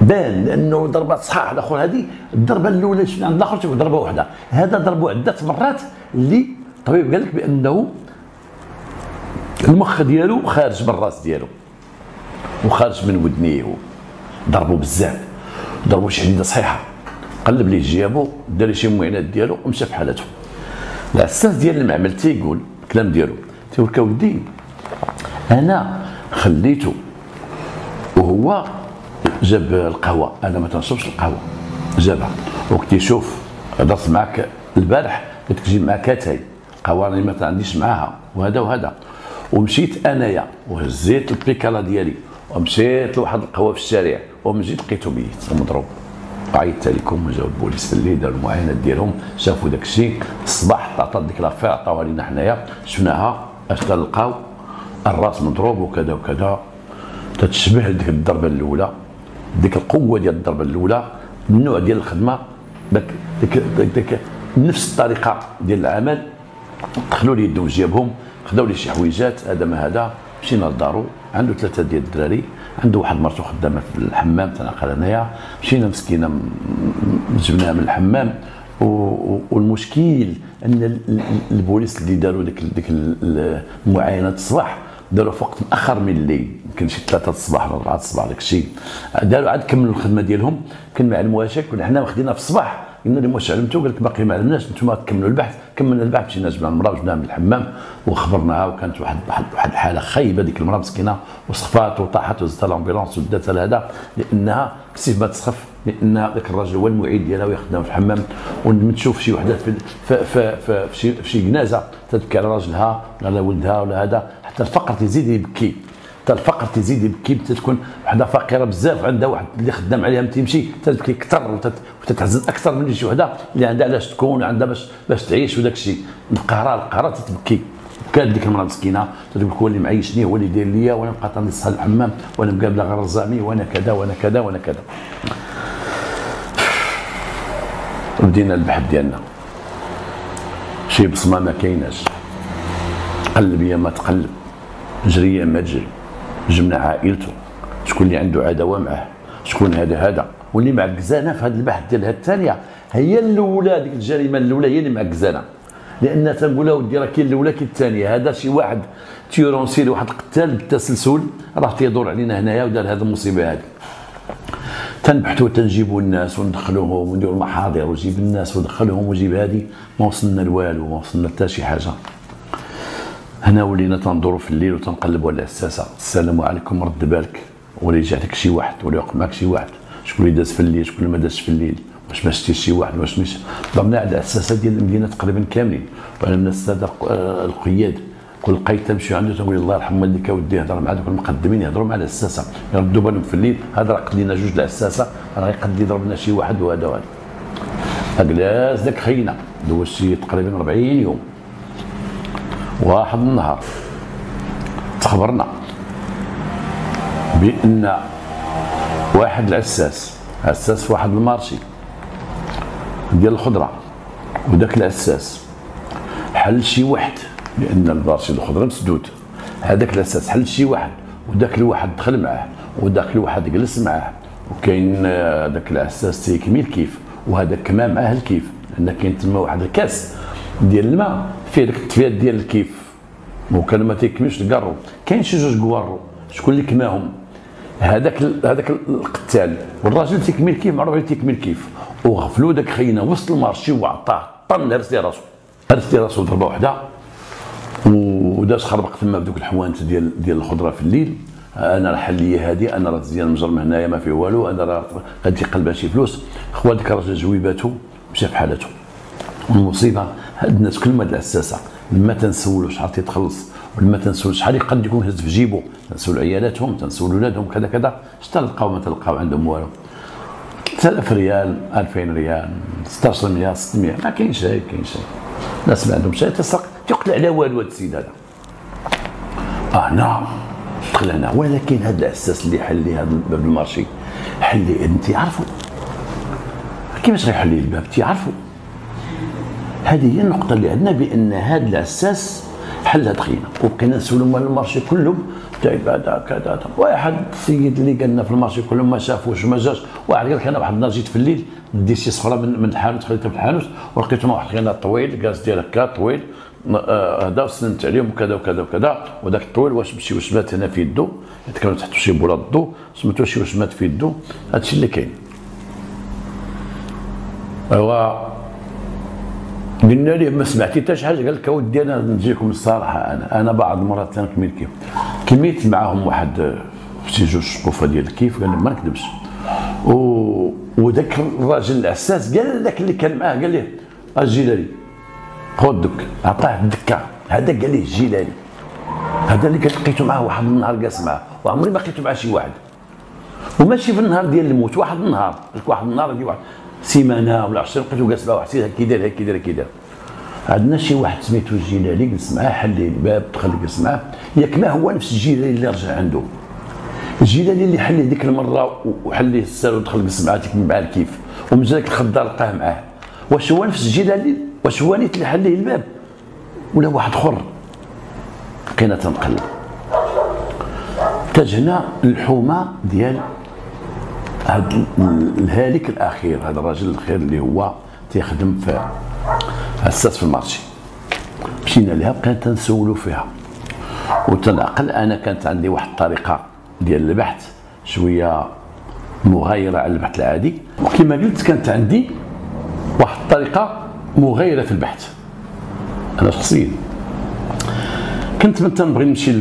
بان لانه ضربات صحاح. الاخر هذه الضربه الاولى شفنا عند الاخر تيقول ضربه واحده، هذا ضربه عده مرات اللي الطبيب قال لك بانه المخ ديالو خارج من الراس ديالو وخارج من ودنيه، ضربوا بزاف، ضربوا شي حديده صحيحه، قلب ليه جيابو دار شي معاينات ديالو ومشى في حالته. العساس ديال المعمل تيقول الكلام ديالو، تيقول لك اودي انا خليته وهو جاب القهوه، انا ما تنشربش القهوه، جابها وقت يشوف هضرت معاك البارح قلت لك جيب معاك اتاي قهوه راني ما عنديش معاها وهذا ومشيت انايا وهزيت البيكالا ديالي ومشيت لواحد القهوه في الشارع ومجيت لقيته ميت ومضروب. عيطت عليكم وجاو البوليس اللي داروا المعاينات ديالهم، شافوا داك الشيء الصباح عطات ديك لافير عطاوها لينا حنايا شفناها، اش تلقاو الراس مضروب وكذا تتشبه لديك الضربه الاولى، ديك القوه ديال الضربه الاولى، النوع ديال الخدمه ديك نفس الطريقه ديال العمل. دخلوا لي يدهم جيبهم، خداو لي شي حويجات، هذا ما هذا، مشينا لدارو عنده 3 ديال الدراري، عنده واحد مرته خدامه في الحمام تنعقل انايا، مشينا مسكينه جبناها من الحمام. والمشكل ان البوليس اللي داروا ديك المعاينه الصباح داروا في وقت مأخر من الليل، يمكن شي 3 الصباح ولا 4 الصباح داك الشيء، داروا عاد كملوا الخدمه ديالهم. كان ما علموهاش، كنا حنا واخدينها في الصباح، قلنا لهم واش علمتوا؟ قال لك باقي ما علمناش، نتوما كملوا البحث. كملنا البحث، مشينا جبنا المراه وجبناها من الحمام وخبرناها، وكانت واحد الحاله خايبه ديك المراه مسكينه، وسخفات وطاحت وزدتها لامبيلونس وداتها لهذا، لانها كسيف ما تسخف، لان ذاك الراجل هو المعيد ديالها ويخدم في الحمام. ونشوف شي وحدات في شي جنازه تبكي على راجلها ولا ولدها ولا هذا، حتى الفقر تزيد يبكي، حتى الفقر تزيد يبكي. تكون وحده فقيره بزاف عندها واحد اللي خدام عليها تمشي تبكي اكثر وتتحزن اكثر من شي وحده اللي عندها علاش تكون، عندها باش تعيش وداك الشيء. القهره تتبكي. كانت ديك المراه مسكينه تقول لك هو اللي معيشني، هو اللي داير ليا، وانا بقيت نصحى الحمام، وانا مقابله غير رزامي، وانا كذا وانا كذا وانا كذا. بدينا البحث ديالنا، شي بصمه ما كايناش، قلب يا ما تقلب، جري يا ما تجري. جبنا عائلته، شكون اللي عنده عداوه معاه، شكون هذا واللي معكزانه في هذا البحث ديالها الثانيه هي الاولى. ديك الجريمه الاولى هي اللي معكزانه، لان تنقولها ودي راه كاين الاولى كاين الثانيه. هذا شي واحد تيرونسيل، واحد قتال بالتسلسل راه تيدور علينا هنايا ودار هذه المصيبه هذه. تنبحثوا تنجيبوا الناس وندخلوهم ونديروا المحاضر وجيب الناس ودخلهم وجيب هذه، ما وصلنا لوالو، ما وصلنا حتى شي حاجه. هنا ولينا تندوروا في الليل وتنقلبوا على الساسه، السلام عليكم رد بالك، ولا يجي عندك شي واحد ولا يوقف معك شي واحد، شكون اللي داز في الليل، شكون اللي ما دازش في الليل، واش ما شتيش شي واحد، واش مش. ضربنا على الساسه ديال المدينه تقريبا كاملين، وعلمنا الساده القياد كل لقيت تمشي عنده تنقول الله يرحم والديك اودي، هضر مع دوك المقدمين يهضروا مع الساسه، يردوا بالهم في الليل، هذا راه قد لينا جوج العساسه، راه يقد يضرب لنا شي واحد وهذا وهذا. اجلاس داك خينا دوز شي تقريبا 40 يوم. واحد النهار تخبرنا بان واحد العساس في واحد المارشي ديال الخضره، وداك العساس حل شي واحد، لان المارشي ديال الخضره مسدود، هذاك العساس حل شي واحد، وداك الواحد دخل معاه، وداك الواحد جلس معاه، وكاين داك العساس تيكمل كيف، وهذاك كمان معاه الكيف، لان كاين تما واحد الكاس ديال الماء فيه داك التفيات ديال الكيف، وكان ما تيكملش الكارو، كاين شي جوج كوارو، شكون اللي كماهم؟ هذاك القتال، والراجل تيكمل كيف، معروف عليه تيكمل كيف، وغفلوا داك خينا وسط المارشي وعطاه طن هرس لي راسو ضربه وحده، وداز خربق تما بدوك الحوانت ديال الخضره في الليل. انا راه حليه هادي، انا راه زيان مجرم هنايا ما فيه والو، انا راه غادي يقلبها شي فلوس. خوا ديك الراجل جويباتو مشى في حالته. والمصيبه هاد الناس كل ما العساسه لما تنسولو شحال تيتخلص، ولما تنسولو شحال قد يكون هز في جيبو، تنسولو عيالاتهم، تنسولو ولادهم كذا كذا، اش تلقاو ما تلقاو عندهم والو. 3000 ريال، 2000 ريال، 16 مليار، 600، ما كاين شيء، الناس ما عندهم شيء، تسرق تيقتل على والو هذا السيد هذا. هنا دخل هنا، ولكن هذا العساس اللي حل لي هذا الباب المارشي، حل لي انت تيعرفوا كيفاش غيحل لي الباب، تيعرفوا. هذه هي النقطة اللي عندنا، بأن هذا العساس حل هاد خينا، وبقينا نسولو مال المارشي كلهم تاع كذا واحد السيد اللي قالنا في المارشي كلهم ما شافوش وما جاش. واحد قال لك انا واحد النهار جيت في الليل ندي شي صفرة من الحانوت، خليتها في الحانوت ولقيتهم واحد الخينا طويل، كاس ديال هكا طويل هذا، وسلمت عليهم وكذا وكذا وكذا، وداك الطويل واش مات هنا في يدو، كانوا تحت شي بوله الضو سميتو شي مات في يدو. هادشي اللي كاين. ايوا قلنا ليه ما سمعتي حتى شي حاجه، قال لك اودي انا نجيكم الصراحه، انا بعض المرات تنكمل كيف كميت معاهم واحد شي جوج شقوفه ديال الكيف، قال لهم ما نكذبش. وداك الراجل العساس قال لك اللي كان معاه، قال ليه الجيلاني خذ دك، عطاه الدكه، هذا قال ليه الجيلاني، هذا اللي لقيته معاه واحد النهار جالس معاه، وعمري ما لقيته مع شي واحد، وماشي في النهار ديال الموت، واحد النهار هذه واحد سيمانه ولا 10 لقيتو جالس مع واحد السيد كي داير. عندنا شي واحد سميتو الجيلاني جلس معاه، حل ليه الباب، دخل جلس معاه، ياك ما هو نفس الجيلاني اللي رجع عنده، الجيلاني اللي حل ليه ديك المره وحل ليه السال ودخل جلس معاه تيكمل معاه الكيف، ومن ذاك الخضار لقاه معاه. واش هو نفس الجيلاني؟ واش هو نيت اللي حل ليه الباب ولا واحد اخر؟ بقينا تنقلب اتجهنا للحومه ديال هذا الهالك الاخير، هذا الراجل الاخير اللي هو تيخدم في اساس في المارشي. مشينا لها بقينا تنسولو فيها وتنعقل. انا كانت عندي واحد الطريقه ديال البحث شويه مغايره على البحث العادي، وكما قلت كانت عندي واحد الطريقه مغايره في البحث. انا شخصيا كنت مثلا نبغي نمشي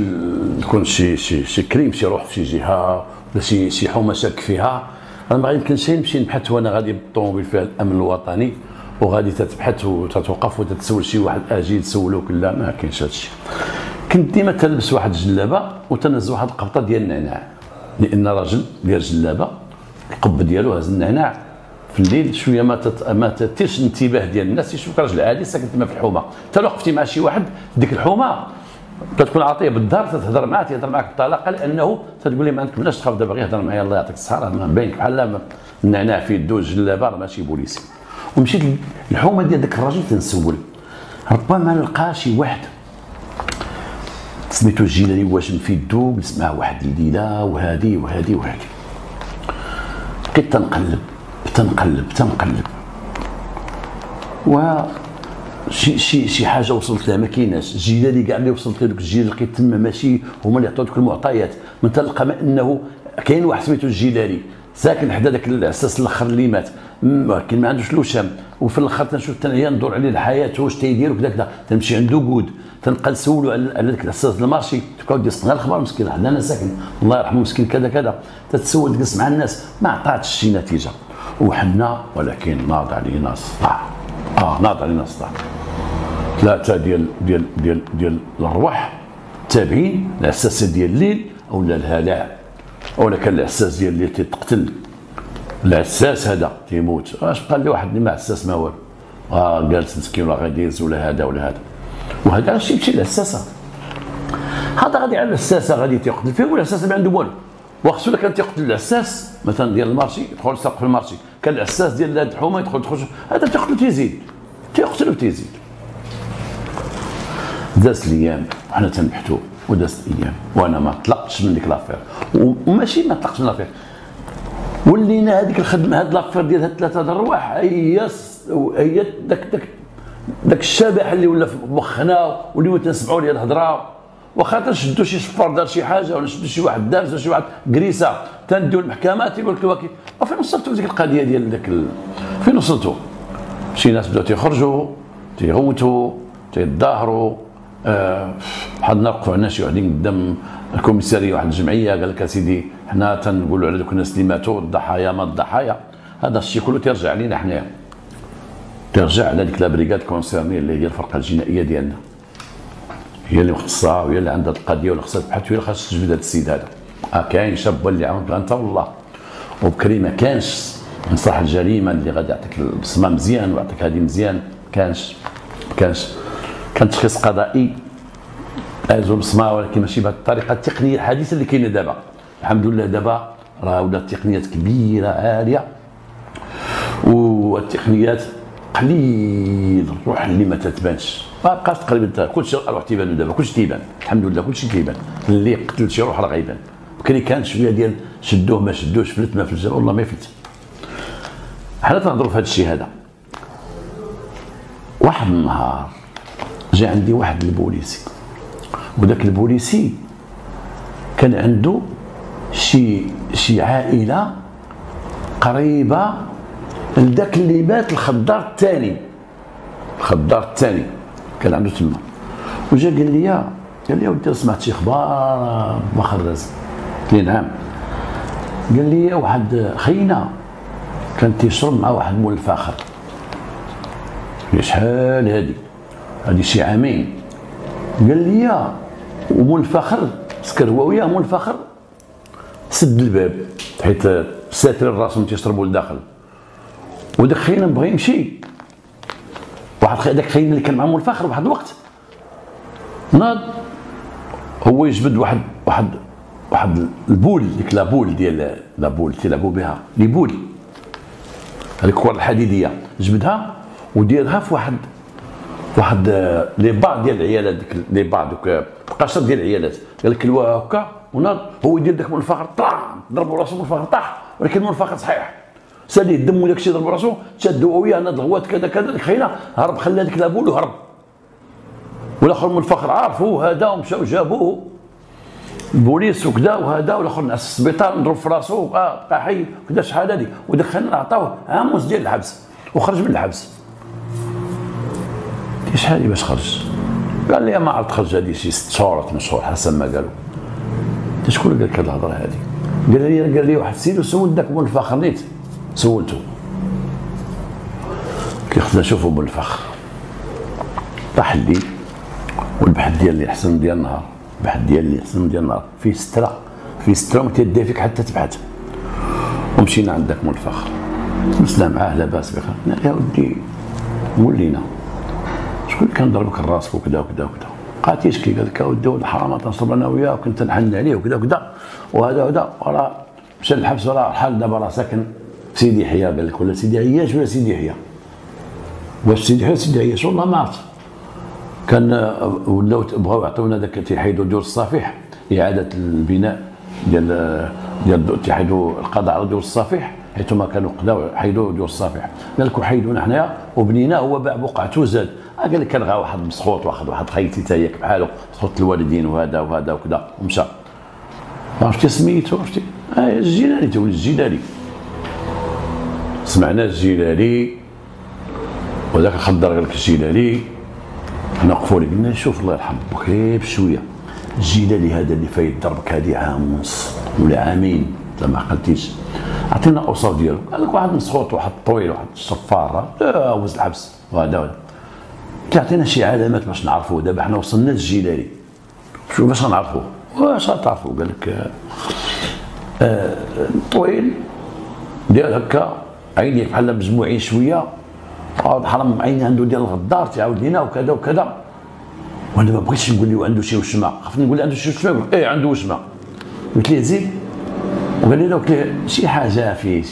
نكون شي كريم، شي روح في شي جهه ولا شي حومه شاك فيها، انا ما يمكنش نمشي نبحث وانا غادي بالطوموبيل فيها الامن الوطني وغادي تتبحث وتتوقف وتتسول شي واحد اجي تسولوك، لا ما كاينش هادشي. كنت ديما تلبس واحد الجلابه وتنزل واحد القبطه ديال النعناع، لان راجل ديال الجلابه القب ديالو هز النعناع في الليل شويه ما تثيرش الانتباه ديال الناس، يشوفك راجل عادي ساكن تما في الحومه. حتى لو وقفتي مع شي واحد ديك الحومه كتكون عاطيه بالدار تهضر معاه، تيهضر معاك بطلاقه، لانه تتقول لي ما عندك بلاش تخاف دابا غير يهضر معايا الله يعطيك الصحه، راه باينك بحال النعناع في يدو الجلابه راه ماشي بوليسي. ومشيت للحومه ديال داك الراجل تنسول، ربما نلقى شي واحد سميتو الجيلاني واشم في يدو جلس معاه واحد الليله وهادي وهادي وهادي. بقيت تنقلب و شي حاجه وصلت لها ما كايناش. الجيلاني كاع اللي وصلت له دوك الجيل لقيت تما ماشي هما اللي عطاو دوك المعطيات. من تلقى انه كاين واحد سميتو الجيلاني ساكن حدا داك العساس الاخر اللي مات، ولكن ما عندوش لوشام، وفي الاخر تنشوف تنهي ندور عليه الحياه واش تيدير وكذا كذا، تنمشي عنده كود تنبقى نسولو على داك العساس المارشي، تبقاو دير غير الاخبار مسكين حدا انا ساكن الله يرحمه مسكين كذا كذا، تتسول تجلس مع الناس ما عطاتش شي نتيجه. وحنا ولكن ناض علينا الصداع، ناض علينا الصداع. ثلاثه ديال الارواح تابعين العساسه ديال الليل اولا الهلع، اولا كان العساس ديال الليل تيتقتل، العساس هذا تيموت، اش بقى لي واحد اللي ما عساس ما والو، جالس مسكين ولا غادي يهز ولا هذا ولا هذا، وهذا غادي يمشي للعساسه، هذا غادي على العساسه غادي تيقتل فيه والعساسه ما عنده والو. وخصو الا كان تيقتل العساس مثلا ديال المارشي يدخل يسرق في المارشي، كان العساس ديال هذه الحومه يدخل هذا تيقتل تيزيد تيقتل وتيزيد. دازت الايام وحنا تنبحثوا ودازت الايام وانا ما طلقتش من ديك لافير، وماشي ما طلقتش من لافير، ولينا هذيك الخدمه هاد لافير ديال هاد ثلاثه د الرواح هي داك الشبح اللي ولا في مخنا واللي تنسمعوا ليه الهضره، واخا تنشدوا شي شفار دار شي حاجه ولا نشدوا شي واحد دارس ولا شي واحد كريسه تنديو المحكمه تيقول لك الوكيل. فين وصلتوا ديك القضيه ديال داك فين وصلتوا؟ شي ناس بداو تيخرجوا تيغوتوا تيتظاهروا، بحال نوقفوا عندنا شي وحدين قدام الكوميساريه واحد الجمعيه قال لك اسيدي حنا تنقولوا على دوك الناس اللي ماتوا الضحايا ما الضحايا، هذا الشيء كله تيرجع علينا حنايا، ترجع على ديك لابريغاد كونسيرني اللي هي الفرقه الجنائيه ديالنا، هي اللي مختصه وهي اللي عندها القضيه ولا خصها تبحث، هي اللي خاصها تجبد هذا السيد هذا. كاين شاب اللي عاونك انت والله، وبكري ما كانش مصلح الجريمه اللي غادي يعطيك البصمه مزيان ويعطيك هذه مزيان، كانش كان تشخيص قضائي ازو البصمه، ولكن ماشي بهذه الطريقه التقنيه الحديثه اللي كاينه دابا. الحمد لله دابا راه ولات تقنيات كبيره عاليه، والتقنيات قليل الروح اللي ما تتبانش، ما بقاش تقريبا كلشي الروح تيبان دابا، كلشي تيبان الحمد لله، كلشي تيبان، اللي قتل شي روح راه غيبان. بكري كان شويه ديال شدوه ما شدوش، فلت ما فلتش، والله ما يفلت. حنا تنهضروا في هذا الشيء هذا. واحد النهار جا عندي واحد البوليسي، وذاك البوليسي كان عنده شي عائله قريبه لذاك اللي مات الخضار الثاني كان عنده تما، وجا قال لي ودي سمعت شي اخبار مخرز؟ قلت له نعم. قال لي واحد خينا كان تيشرب مع واحد مول الفاخر، شحال هادي شي عامين. قال لي ومول الفاخر سكر هو وياه، مول الفاخر سد الباب حيت ساتر راسهم تيشربوا لداخل، وداك خينا بغى يمشي، داك خينا اللي كان مع مول الفاخر واحد الوقت ناض هو يجبد واحد البول، ديك لابول ديال لابول تيلعبوا بها لي بول، هذيك الكره الحديديه جبدها وديرها في واحد لي با ديال العيالات، ديك لي با دوك القشر ديال العيالات، قال لك الوا هكا وناض هو يدير ذاك منفخر طاح ضربوا راسو منفخر طاح، ولكن منفخر صحيح سالي الدم وداك الشيء ضرب راسو، شادوا وياه ناض الغوات كذا كذا، ديك خينا هرب خلى ديك لابول وهرب. والاخر منفخر عارفوه هذا ومشاو جابوه البوليس وكذا وهذا، والاخر نعس السبيطار نضرب في راسو بقى حي وكذا. شحال هذه ودخلنا عطاوه عام ونص ديال الحبس وخرج من الحبس. شحال باش خرج؟ قال لي ما عرفت خرج هذه شي 6 شهور 8 شهور حسب ما قالوا. شكون اللي قال لك هذه الهضره هذه؟ قال لي واحد السيد وسول ذاك منفخر نيت سولته كي خصنا نشوفوا منفخر. طاح الليل والبحث ديالي احسن من ديال النهار، البحث ديالي احسن من ديال النهار، فيه ستره وما تيدي فيك حتى تبحث. ومشينا عند ذاك منفخر تمسنا معاه لاباس بخير. قلنا يا ودي ولينا شكون كان ضربك الراس وكذا وكذا وكذا؟ قالت يشكي قال لك اودي الحرامه تنصب انا وياه وكنت نحن عليه وكذا وكذا وهذا وهذا، وراه مشى للحبس وراه حال دابا راه ساكن في سيدي يحيى. قال لك ولا سيدي عياش ولا سيدي يحيى؟ واش سيدي يحيى سيدي عياش؟ والله ما عرفت. كان ولاو بغاو يعطيونا داك تيحيدوا ديور الصفيح، اعاده البناء ديال تيحيدوا القضاء على ديور الصفيح، حيث ما كانوا قداو حيدوا ديور الصفيح. قال لك وحيدونا حنايا وبنيناه، هو باع بقعته وزاد. قال لك كان غا واحد مسخوط واخذ واحد خيتي تا ياك بحالو سخوط الوالدين وهذا وهذا وكذا ومشى. عرفتي سميتو؟ عرفتي الجيلاني، تولي الجيلاني. سمعنا الجيلاني وذاك الخضر قال لك الجيلاني. حنا وقفوا لي قلنا شوف الله يرحم بك بشويه، الجيلاني هذا اللي فايت ضربك هذه عام ونص ولا عامين انت ما عقلتيش، عطينا الاوصاف ديالو. قال لك واحد مسخوط واحد طويل واحد الصفار وز الحبس وهذا تعطينا شي علامات باش نعرفوه. دابا حنا وصلنا للجيلاني شو باش غنعرفوه؟ واش غتعرفوا؟ قال لك طويل ديال هكا عينيه بحال مجموعين شويه، حرام عيني عنده ديال الغدار تعاود لينا وكذا وكذا. وانا ما بغيتش نقول له عنده شي وشمه، خفتني نقول عنده شي وشمه. ايه عنده وشمه. قلت ليه زيد، وقال لي قلت له شي حاجه فيه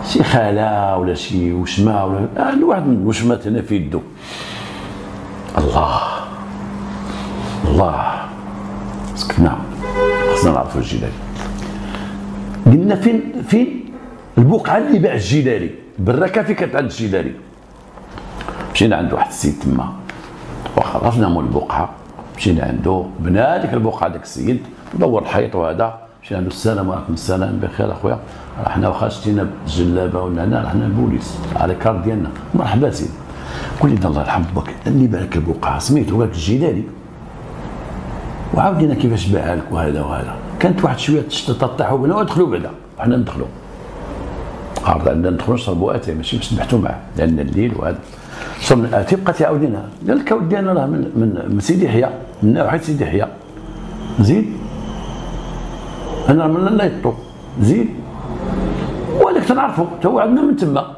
شي خاله ولا شي وشمه ولا واحد من الوشمات هنا في يدو. الله سكتنا، خصنا نعرفوا الجيلاني. قلنا فين البقعه اللي باع الجيلاني؟ بالركه في كانت عند الجيلاني. مشينا عند واحد السيد تما وخرجنا من البقعه، مشينا عنده بنا ديك البقعه داك السيد ودور الحيط وهذا. مشينا عنده السلام عليكم. السلام بخير اخويا، حنا واخا شتينا بالجلابه ولا هنا حنا البوليس على كار ديالنا. مرحبا سيدي. قول لي الله يرحم بك اللي باع لك البقعه سميتو قال لك الجيلاني، وعاودينا كيفاش باعها لك وهذا وهذا. كانت واحد شويه التشطيطات تاعو بنا ودخلوا بعدا وحنا ندخلوا. عرض عندنا ندخلوا نشربوا اتاي ماشي باش نبحثوا معاه لان الليل وهذا. صرنا الاتاي بقى تعاودينا. قال لك اودي انا راه من سيدي يحيى، من ناحيه سيدي يحيى. زين انا من لا يطو زين، ولكن تنعرفوا تا هو عندنا من تما،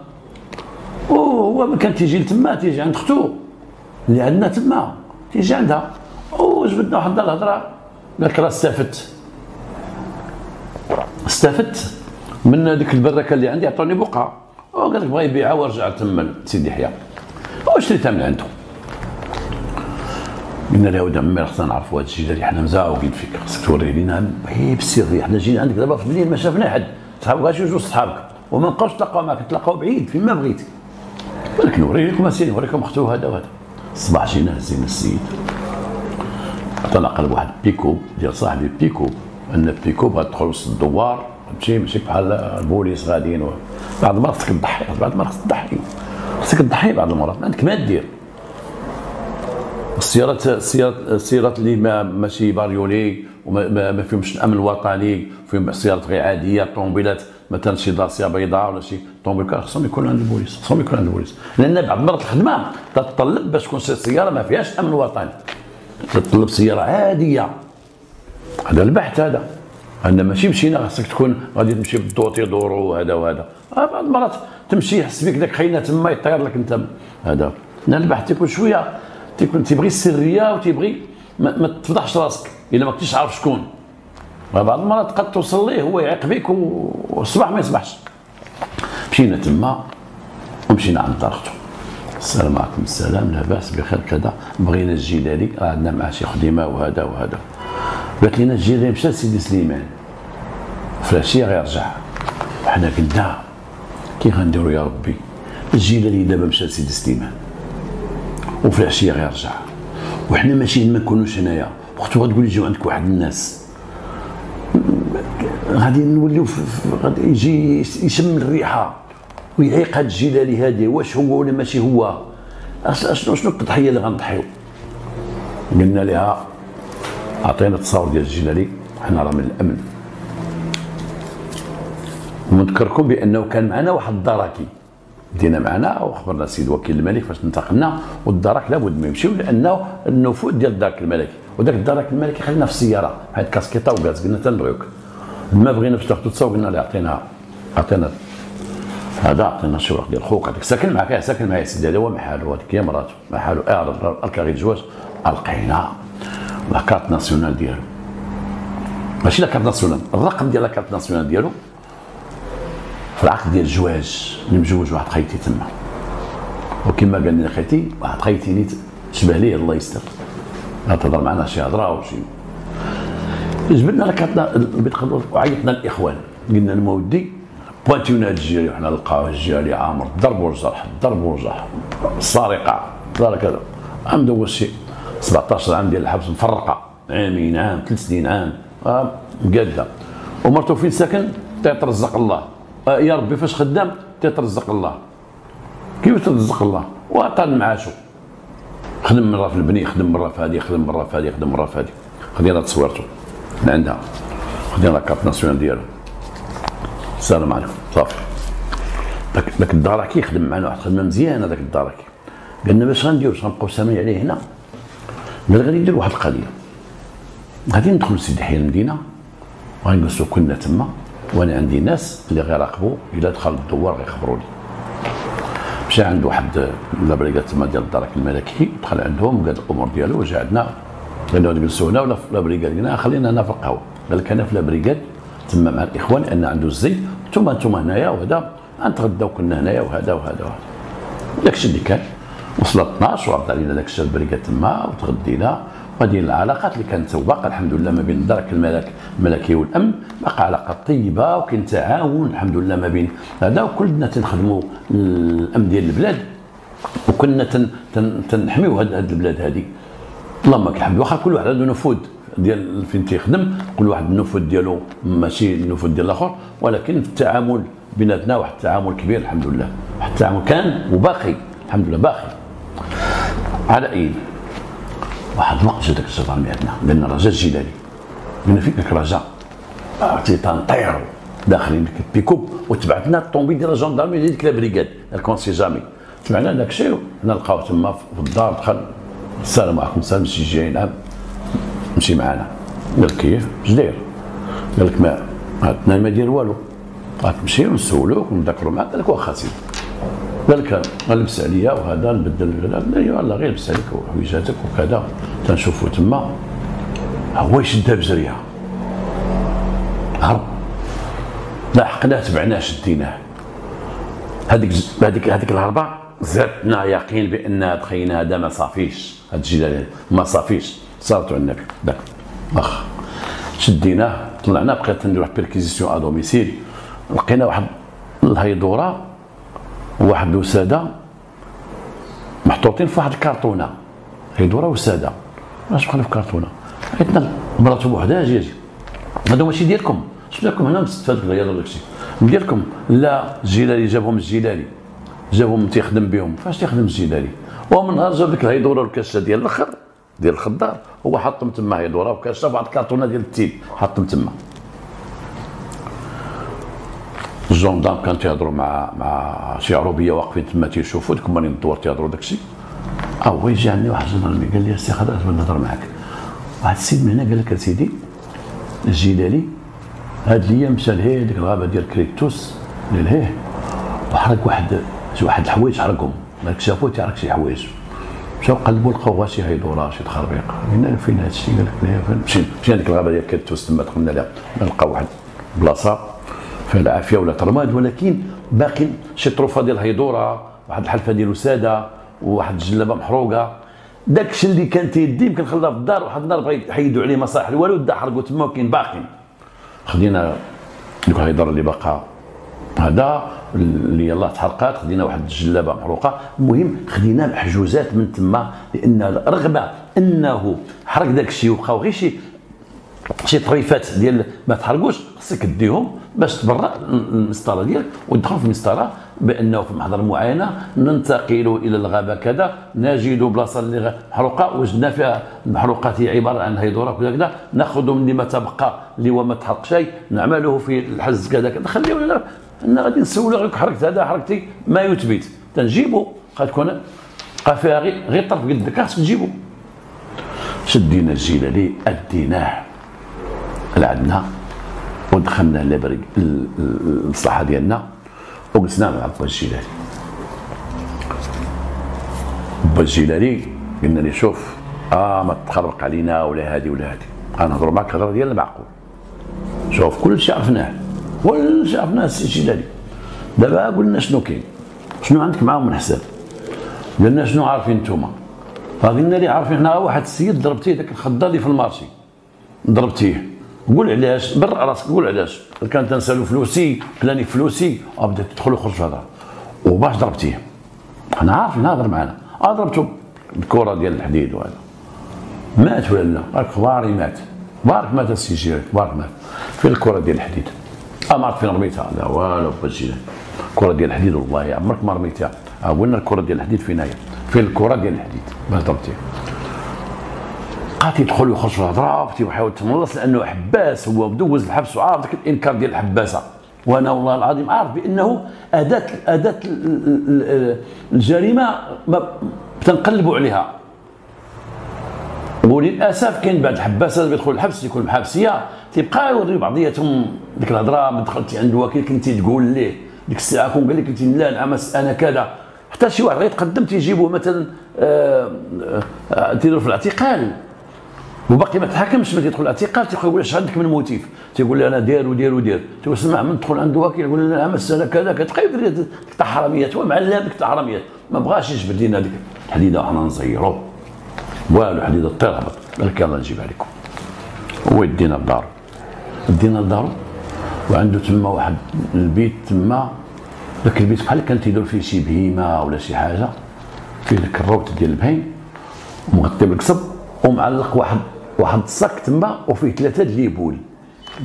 وهو ما كان تيجي لتما، تيجي عند اختو اللي عندنا تما، تيجي عندها. وجبدنا واحد الهضره قال لك راه استفدت من ديك البركه اللي عندي، عطوني بقعه. وقال لك بغا يبيعها ورجع تما لسيدي يحيى وشريتها من عنده. قلنا له يا عمي خصنا نعرفوا هذا الشيء اللي حنا مزعوقين فيك، خصك توري لينا بالسر. حنا جينا عندك دابا في المدينه ما شافنا حد، صحابك غاشي جوج صحابك وما نبقاوش نتلاقاو معاك، نتلاقاو بعيد فين ما بغيتي، ولكن نوري لكم اسيدي نوريكم اختو هذا وهذا. الصباح جينا هزينا السيد، عطانا قلب واحد بيكو ديال صاحبي بيكو، ان بيكو بغا تدخل وسط الدوار تمشي ماشي بحال البوليس غاديين. بعض المرات خصك تضحي، بعض المرات خصك تضحي بعض المرات ما عندك ما دير. السيارات اللي ماشي باريولي وما فيهمش الامن الوطني، فيهم سيارات غير عاديه، طوموبيلات مثلا شي دارسيه بيضاء ولا شي طوموبيل خصهم يكونوا عند البوليس، لان بعض المرات الخدمه تتطلب باش تكون سياره ما فيهاش امن وطني، تتطلب سياره عاديه. هذا البحث هذا، أنا ماشي مشينا خاصك تكون غادي تمشي بالدوط يدوروا وهذا وهذا. بعض المرات تمشي يحس بك داك خينا تما يطير لك انت هذا. البحث تيكون شويه تيبغي السريه وتيبغي ما تفضحش راسك الا ما كنتيش عارف شكون. بعض المرات قد توصل ليه هو يعيق بك والصباح ما يصبحش. مشينا تما ومشينا عند دار اختو. السلام عليكم. السلام لاباس بخير كذا، بغينا الجيلاني راه عندنا معاه شي خدمه وهذا وهذا. قالت لنا الجيران مشى لسيدي سليمان في العشيه غيرجع. وحنا قلنا كي غنديروا يا ربي الجيلاني دابا مشى لسيدي سليمان وفي العشيه غيرجع، وحنا ماشي ما نكونوش هنايا، وقت غتقول يجيو عندك واحد الناس غادي نوليو غادي يجي يشم الريحه ويعيق هاد الجيلاني هادي واش هو ولا ماشي هو، شنو التضحيه اللي غنضحيو. قلنا لها عطينا التصاور ديال الجيلاني، حنا راه من الامن. ونذكركم بانه كان معنا واحد الدراكي دينا معنا، وخبرنا السيد وكيل الملك فاش انتقلنا، والدراك لابد ما يمشيو لانه النفوذ ديال الدرك الملكي، وداك الدرك الملكي خلينا في السياره بحال كاسكيطه وكاز، قلنا تنبغيوك. ما بغينا باش تاخذوا تصاور قلنا له عطينا هذا، عطينا شي ورق ديال خوك هذاك ساكن معاك، ساكن معايا السيد هذا هو محالو، هذيك هي مراته محالو، الكاري الجواز. لقينا لاكارت ناسيونال ديالو، ماشي لاكارت ناسيونال، الرقم ديال لاكارت ناسيونال ديالو في العقد ديال الزواج اللي مجوج واحد خيتي تما. وكما قال لنا خيتي واحد خيتي اللي تشبه ليه الله يستر، لا تهضر معنا شي هضره وشي. جبدنا لاكارت البيت وعيطنا الاخوان، قلنا لهم ودي بوانتيونا هاد الجيري، وحنا لقاو الجيري عامر ضرب والجرح ضرب والجرح، السرقه كذا. عام دوز شي 17 عام ديال الحبس مفرقه، عامين عام 3 سنين عام مقاده. ومرتو فين ساكن؟ تيترزق الله. يا ربي فاش خدام؟ تيترزق الله. كيف ترزق الله؟ وعطاني معاشو، خدم مره في البني، خدم مره في هذه، خدم مره في هذه، خدم مره في هذه. خدينا تصويرته من عندها، خدينا لاكارت ناسيونال ديالو. السلام عليكم صافي. داك الدراكي خدم معنا واحد الخدمه مزيانه. داك الدراكي قالنا باش غنديرو، باش غنبقاو سامعين عليه هنا، قال غادي ندير واحد القضيه، غادي ندخلوا لسيدي حي المدينه وغنجلسوا كلنا تما، وانا عندي ناس اللي غيراقبوا، الا دخل الدوار غيخبروني. مشى عند واحد لابريكاد تما ديال الدرك الملكي، دخل عندهم وقال الامور ديالو، وجا عندنا قالوا نجلسوا هنا ولا في لابريكاد، قلنا خلينا هنا في القهوه. قال لك انا في لابريكاد تما مع الاخوان لان عنده الزيت، انتم هنايا وهذا غنتغداو كنا هنايا وهذا وهذا وهذا. داكشي اللي كان. وصلت 12 وعرض علينا داكشي البريكاد تما وتغدينا، وهذه العلاقات اللي كانت باقا الحمد لله ما بين الدرك الملكي والامن، باقا علاقات طيبه وكاين تعاون الحمد لله ما بين هذا، وكلنا تنخدموا الامن ديال البلاد، وكنا تنحميو هذه البلاد هذه. اللهم لك الحمد. واخا كل واحد عنده نفوذ ديال فين تيخدم، كل واحد النفوذ ديالو ماشي النفوذ ديال الاخر، ولكن في التعامل بيناتنا واحد التعامل كبير الحمد لله، واحد التعامل كان وباقي الحمد لله باقي. على اي واحد الوقت جا داك الجدرمي عندنا، قالنا راه جا الجيلاني، قلنا فين راك رجا؟ تنطيروا داخلين ديك البيكوب، وتبعتنا الطوموبيل ديال الجندرمي ديال ديك لابريكاد الكونسي جامي، تبعنا داكشي نلقاو تما في الدار. دخل السلام عليكم، سلام شي جاي نعم مشي معنا. قال لك كيف؟ اش داير؟ قال لك ما عندنا ما دير والو، غتمشيو نسولوك ونذكروا معاك. قال لك واخا سيدي. قال لك غنلبس عليا وهذا نبدل، يلاه غير لبس عليك وحويجاتك وكذا، تنشوفوا تما. هو يشدها بجريه، هرب، لاحقناه تبعناه شديناه. هذيك الهربه زادتنا يقين بان هاد هذا ما صافيش، هاد الجيلاني ما صافيش، صارتو على النبي. داك واخا شديناه طلعنا، بقيت ندير واحد بيركيزيسيون ا دوميسيل، لقينا واحد الهيدوره وواحد الوساده محطوطين في واحد الكرتونه، هيدوره وساده. علاش بقينا في كرتونه؟ عيطنا مراتو بوحدها، اجي هادو ماشي ديالكم، شنو لكم هنا مستفاد الرياضه وداكشي ديالكم؟ لا الجيلاني جابهم، الجيلاني جابهم تيخدم بهم. فاش تيخدم الجيلاني؟ ومن نهار جاب ديك الهيدوره والكاسه ديال الاخر ديال الخضار، هو حطهم تما هيدوره وكاسه بواحد الكرتونه ديال التيب حطهم تما. الجندام كانوا تيهضروا مع شي عروبيه واقفين تما تيشوفوا ديك مالين الدوار تيهضروا داكشي. هو يجي عندي واحد الجندرمي قال لي السي خضر بغيت نهضر معاك. واحد السيد من هنا قال لك اسيدي الجيلاني هاد الايام مشى لهيه ديك الغابه ديال كريتوس لهيه وحرق واحد الحوايج، حرقهم. مالك شافوه تيحرق شي حوايج، مشاو قلبوا لقاو شي هيدوره شي تخربيق. قلنا فين هاد الشيء؟ قال لك فين؟ مشينا ديك الغابه ديال كريتوس تما دخلنا لها، نلقاو واحد بلاصه فيها العافيه ولا ترماد، ولكن باقي شي طروفه ديال الهيدوره، واحد الحلفه ديال وساده، وواحد الجلابه محروقه. داك الشيء اللي كان تيدي يمكن خلاه في الدار، واحد النهار بغا يحيدوا عليه مصالح الوالد دا حرقوا تما وكاين باقي. خدينا ديك الهضره اللي باقا هذا اللي يلاه تحرقات، خدينا واحد الجلابه محروقه، المهم خدينا محجوزات من تما، لان رغم انه حرق داك الشيء وبقاو غير شي طريفات ديال ما تحرقوش، خصك ديهم باش تبرأ المسطره ديالك وتدخل في المسطره بانه في محضر معينه ننتقل الى الغابه كذا نجد بلاصه اللي محروقه وجدنا فيها المحروقات هي عباره عن هيدوره كذا كذا، ناخذ من ما تبقى اللي هو ما تحرق شيء نعمله في الحز كذا كذا، خليه انا غادي نسولو غير حركت هذا حركتي ما يثبت تنجيبو، غتكون بقى فيها غير طرف قدك خاصك تجيبو. شدينا الجلالي اديناه لعندنا ودخلنا لبرك الصحه ديالنا وجلسنا مع با الجلالي. با الجلالي قلنا لي شوف ما تخربق علينا ولا هادي ولا هادي، غنهضروا معاك الهضره ديال المعقول. شوف كلشي عرفناه السي الجلالي، دابا قلنا شنو كاين، شنو عندك معاهم من حساب، قلنا شنو عارفين نتوما، قلنا لي عارفين حنا واحد السيد ضربتيه داك الخضار اللي في المارشي ضربتيه، قول علاش، برا راسك قول علاش، كان تنسالو فلوسي كلاني فلوسي بدا تدخل وخرج في الهضره، وباش ضربتيه انا عارفين هضر معنا، ضربته بالكره ديال الحديد وهذا مات ولا لا، راك خباري مات، بارك مات السي الجلالي بارك مات في الكره ديال الحديد. ما عرفت فين رميتها، لا والو با الجلالي، الكره ديال الحديد والله عمرك ما رميتها، قلنا الكره ديال الحديد فين هي، في الكره ديال الحديد باش ضربتيه. بقى يدخل ويخرج في الهضره، ويحاول يتملص لانه حباس، هو مدوز الحبس وعارف ذاك الانكار ديال الحباسه، وانا والله العظيم عارف بانه اداه الجريمه تنقلبوا عليها. وللاسف كاين بعض الحباسه اللي بيدخلوا الحبس يكون محابسيه تيبقى يوريو بعضياتهم ديك الهضره، ما دخلتي عند الوكيل كنتي تقول ليه ديك الساعه كون قال لك قلتي لا نعم انا كذا، حتى شي واحد غيتقدم تيجيبوه مثلا تيديروا في الاعتقال وباقي ما تحاكمش، ما تيدخل الاعتقال تيقول اش عندك من موتيف، تيقول لي انا داير وداير وداير، تيقول سمع من تدخل عند الوكيل يقول لنا امس انا كذا كتبقى يدير ديك تاع حراميات، هو معلم ديك تاع حراميات، ما بغاش يجبد لنا ديك الحديده وحنا نزيروه والو حديده طير هبط، قال لك يلاه نجيبها لكم. هو يدينا لدارو، وعنده تما واحد البيت تما، ذاك البيت بحال كان تيدور فيه شي بهيمه ولا شي حاجه، فيه ديك الروت ديال البهيم ومغطي بالقصب ومعلق واحد الصك تما، وفيه 3 د ليبول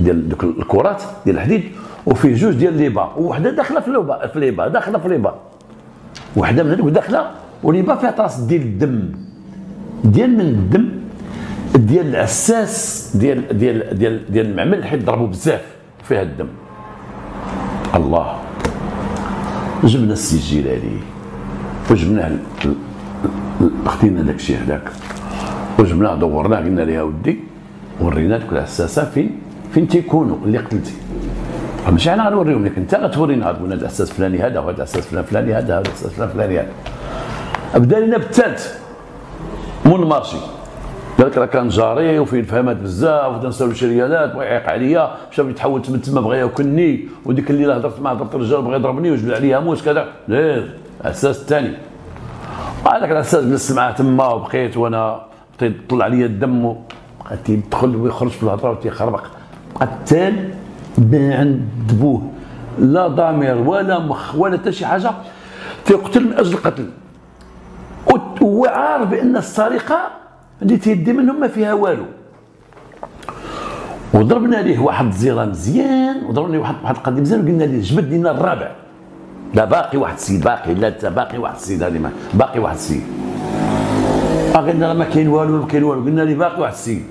ديال دوك الكرات ديال الحديد، وفيه 2 ديال ليبا، ووحده داخله في ليبا داخله في ليبا، وحده من هذوك داخله وليبا فيها طراس ديال الدم، ديال من الدم ديال العساس ديال المعمل، حيت ضربوا بزاف فيها الدم. الله، جبنا السي الجلالي وجبناه خدينا داك الشيء هذاك وجبناه دورناه، قلنا لها ودي ورينا لك العساسه فين تيكونوا اللي قتلتي، ماشي انا غنوريهم لك انت، غتورينا تقول هذا العساس فلاني هذا وهذا العساس فلاني هذا العساس فلاني هذا. بدا لنا بالثالث مول المارشي، قال لك راه كان جاري وفيه فهمات بزاف وتنساو شي ريالات ويعيق عليا، مشى يتحول من تما بغى ياكلني، وديك الليله هضرت مع الرجال بغى يضربني وجبد عليا موس كذا، لا العساس الثاني هذاك العساس جلست معاه تما وبقيت وانا طلع عليا الدم وبقى تيدخل ويخرج في الهضره وتيخربق، قتال ما عند بوه لا ضمير ولا مخ ولا حتى شي حاجه، تيقتل من اجل القتل، وهو عارف بان السرقه اللي تيدي منهم ما فيها والو. وضربنا ليه واحد الزيره مزيان، وضربنا ليه واحد القضيه مزيان، وقلنا ليه جبد لنا الرابع، لا باقي واحد السيد، باقي لا باقي واحد السيد، هذه باقي واحد السيد، قلنا ما كاين والو ما كاين والو، قلنا ليه باقي واحد السيد،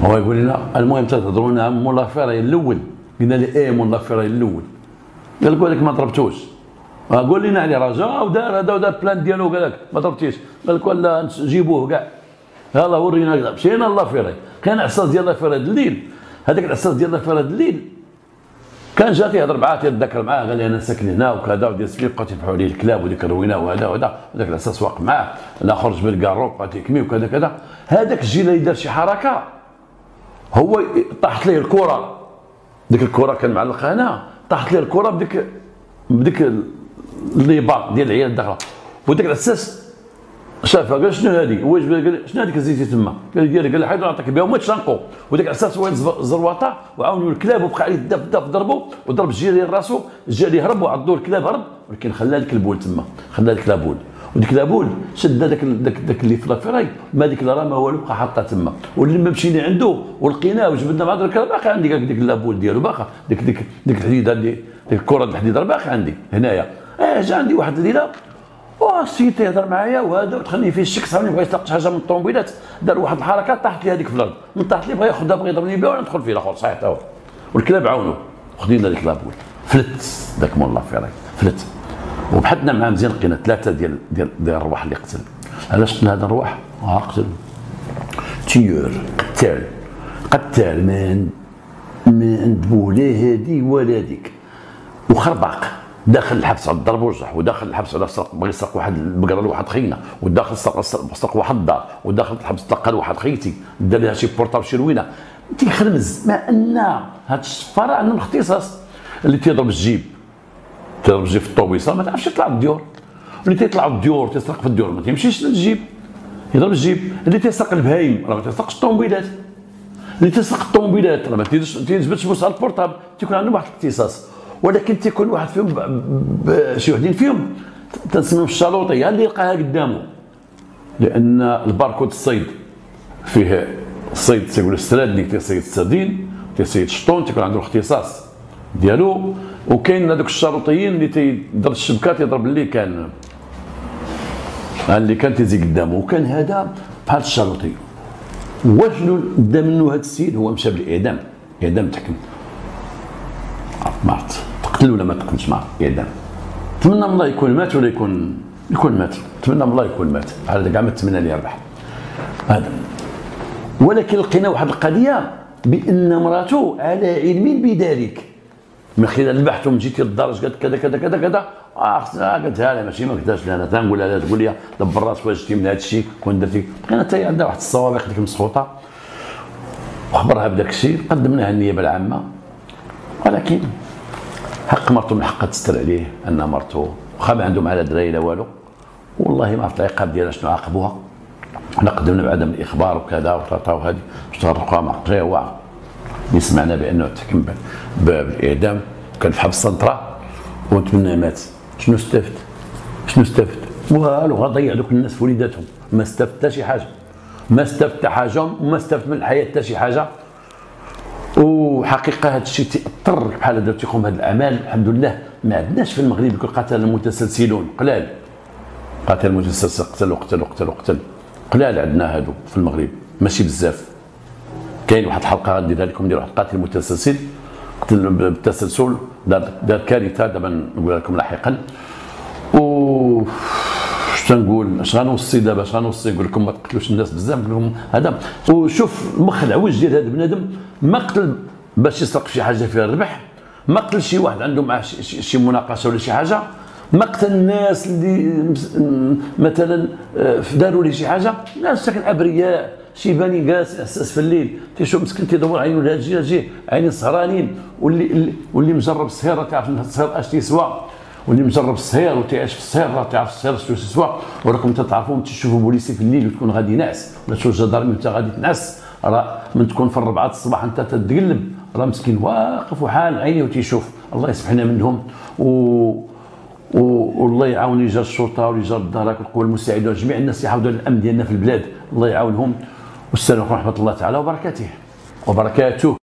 هو يقول لنا المهم تهضرونا مول لافيراي الاول، قلنا ليه ايه مول لافيراي الاول، قال لك ما ضربتوش، قول لنا عليه راه ودار هذا ودار بلان ديالو، قال لك ما ضربتيش، قال لك ولا نجيبوه كاع، يلاه ورينا كذا، مشينا لافيراي، كان عساس ديال لافيراي الليل، هذاك العساس ديال لافيراي الليل كان جا تيهضر معاه تيتذكر معاه، قال لي انا ساكن هنا وكذا، وديال السبيل بقاو تيذبحوا عليه الكلاب وديك الروينه وهذا وهذا، وداك العساس واقف معاه، لا خرج بالكارو بقى تيكمي وكذا كذا، هذاك الجيلاني دار شي حركه، هو طاحت ليه الكره، ديك الكره كان معلقه هنا، طاحت ليه الكره بديك الليبا ديال العيال داخله، وداك العساس شافها قال شنو هذه؟ هو قال شنو هذيك الزيتي تما؟ قال لي حيد نعطيك بها وما تشنقوا، وداك عساس هو الزرواطه وعاونوا الكلاب وبقى عليه الدف ضربوا وضرب الجير ديال راسو، جا ليه هرب وعضوه الكلاب هرب، ولكن خلى ديك البول تما، خلى ديك لابول، وديك لابول شد داك اللي في لافيراي ما ديك لا راه ما والو بقى حاطها تما، ولما مشينا عنده ولقيناه وجبدنا مع الكلاب باقي عندي ديك اللابول ديالو باقا، ديك الحديده اللي ديك الكره الحديده راه باقي عندي هنايا. جا عندي واحد الليله السيد تيهضر معايا وهذا ودخلني فيه الشك، صاحبني بغى يسرق شي حاجه من الطوموبيلات، دار واحد الحركه طاحت لي هذيك في الارض، من طاحت لي بغى ياخذها بغى يضربني بها وانا ندخل فيه الاخر صحيح تا هو، والكلاب عاونوا خدينا ديك لابول فلت داك مول لافيراي فلت، وبحثنا معاه مزيان لقينا ثلاثه ديال الرواح اللي قتل. علاش قتل هذا الرواح؟ قتل تيور قتال ما عند بولاه هادي ولا هذيك، وخرباق داخل الحبس على الضرب والجرح، وداخل الحبس على سرق بغى يسرق واحد البقره لواحد خينا، وداخل سرق واحد الدار، وداخل الحبس تلقى لواحد خيتي دار لها شي بورطاب شي روينه تيخرمز، مع ان هاد الشفاره عندهم اختصاص، اللي تيضرب الجيب في الطوبيصه ما تعرفش يطلع الديور، اللي تيطلع الديور تيسرق في الديور ما تيمشيش للجيب يضرب الجيب، اللي تيسرق البهايم راه ما تيسرقش الطوموبيلات، اللي تيسرق الطوموبيلات راه ما تيجبدش بوسع البورطاب، تيكون عندهم واحد الاختصاص، ولكن تيكون واحد فيهم شي وحدين فيهم تنسميهم الشالوطي اللي يلقاها قدامه، لان الباركود الصيد فيه الصيد تيقول السرادني تيصيد السردين تيصيد الشطون تيكون عنده الاختصاص ديالو، وكاين هذوك الشالوطيين اللي تيضرب الشبكات يضرب اللي كان تيزي قدامه، وكان هذا بحال الشالوطي. وشنو دا منه هذا السيد؟ هو مشى بالاعدام، اعدام تحكم ما عرفت تقتل ولا ما تقتلش، ما اعدام. نتمنى من الله يكون مات ولا يكون مات، نتمنى من الله يكون مات، على كاع ما نتمنى ليه يربح هذا. ولكن لقينا واحد القضيه بان مراته على علم بذلك من خلال البحث، ومن جيتي للدار قالت كذا كذا كذا كذا، قلتها لها ماشي ما قلتهاش لها، انا تنقول لها تقول لي دبر راسك واش جبتي من هذا الشيء كون درتي، لقينا حتى هي عندها واحد الصوابق ديك مسخوطه، وخبرها بداك الشيء، قدمناها النيابه العامه، ولكن حق مرته من حقها تستر عليه، ان مرته واخا ما عندهم على دراري لا والو، والله ما عرفت العقاب ديالها شنو عاقبوها، حنا قدمنا بعدم الاخبار وكذا وطاطا وهذه باش تغرقوها مع قريوه، اللي سمعنا بانه تحكم بالاعدام، كان في حبس سنطرة ونتمنى مات. شنو استفدت؟ والو، غضيع دوك الناس في وليداتهم، ما استفدت حتى شي حاجه، ما استفدت حتى حاجه، وما استفدت من الحياه حتى شي حاجه. وحقيقه هذا الشيء تاثر بحال هذا تيقوم هذه الاعمال. الحمد لله ما عندناش في المغرب يكون قتل المتسلسلون، قلال قتل المتسلسل قتل قلال عندنا هادو في المغرب، ماشي بزاف. كاين واحد الحلقه غنديرها لكم، ندير واحد القاتل متسلسل قتل بالتسلسل، دار كارثه، دابا نقولها لكم لاحقا. و اش تنقول، اش غنوصي دابا، اش غنوصي نقول لكم ما تقتلوش الناس بزاف، نقول لكم هذا. وشوف المخ العوج ديال هذا بنادم، ما قتل باش يسرق شي حاجه فيها الربح، ما قتل شي واحد عنده معاه شي مناقشه ولا شي حاجه، ما قتل الناس اللي مثلا داروا ليه شي حاجه، ناس ساكن ابرياء شيباني جالس اساس في الليل تيشوف مسكين تيدور عينه لهالجي عينين سهرانين، واللي مجرب الصهير راه تعرف الصهير اش تيسوى، واللي مجرب الصهير وتعيش في الصهير راه تعرف الصهير اش تيسوى. وراكم تتعرفوا تشوفوا بوليسي في الليل وتكون غادي ناعس، ولا تشوف جدارمي وانت غادي تنعس، راه من تكون في 4 الصباح انت تتقلب، راه مسكين واقف وحال عينيه وتيشوف. الله يسمحنا منهم، والله يعاون رجال الشرطه ورجال الدرك والقوى المساعده وجميع الناس اللي يحافظوا على الامن ديالنا في البلاد، الله يعاونهم. والسلام عليكم ورحمه الله تعالى وبركاته.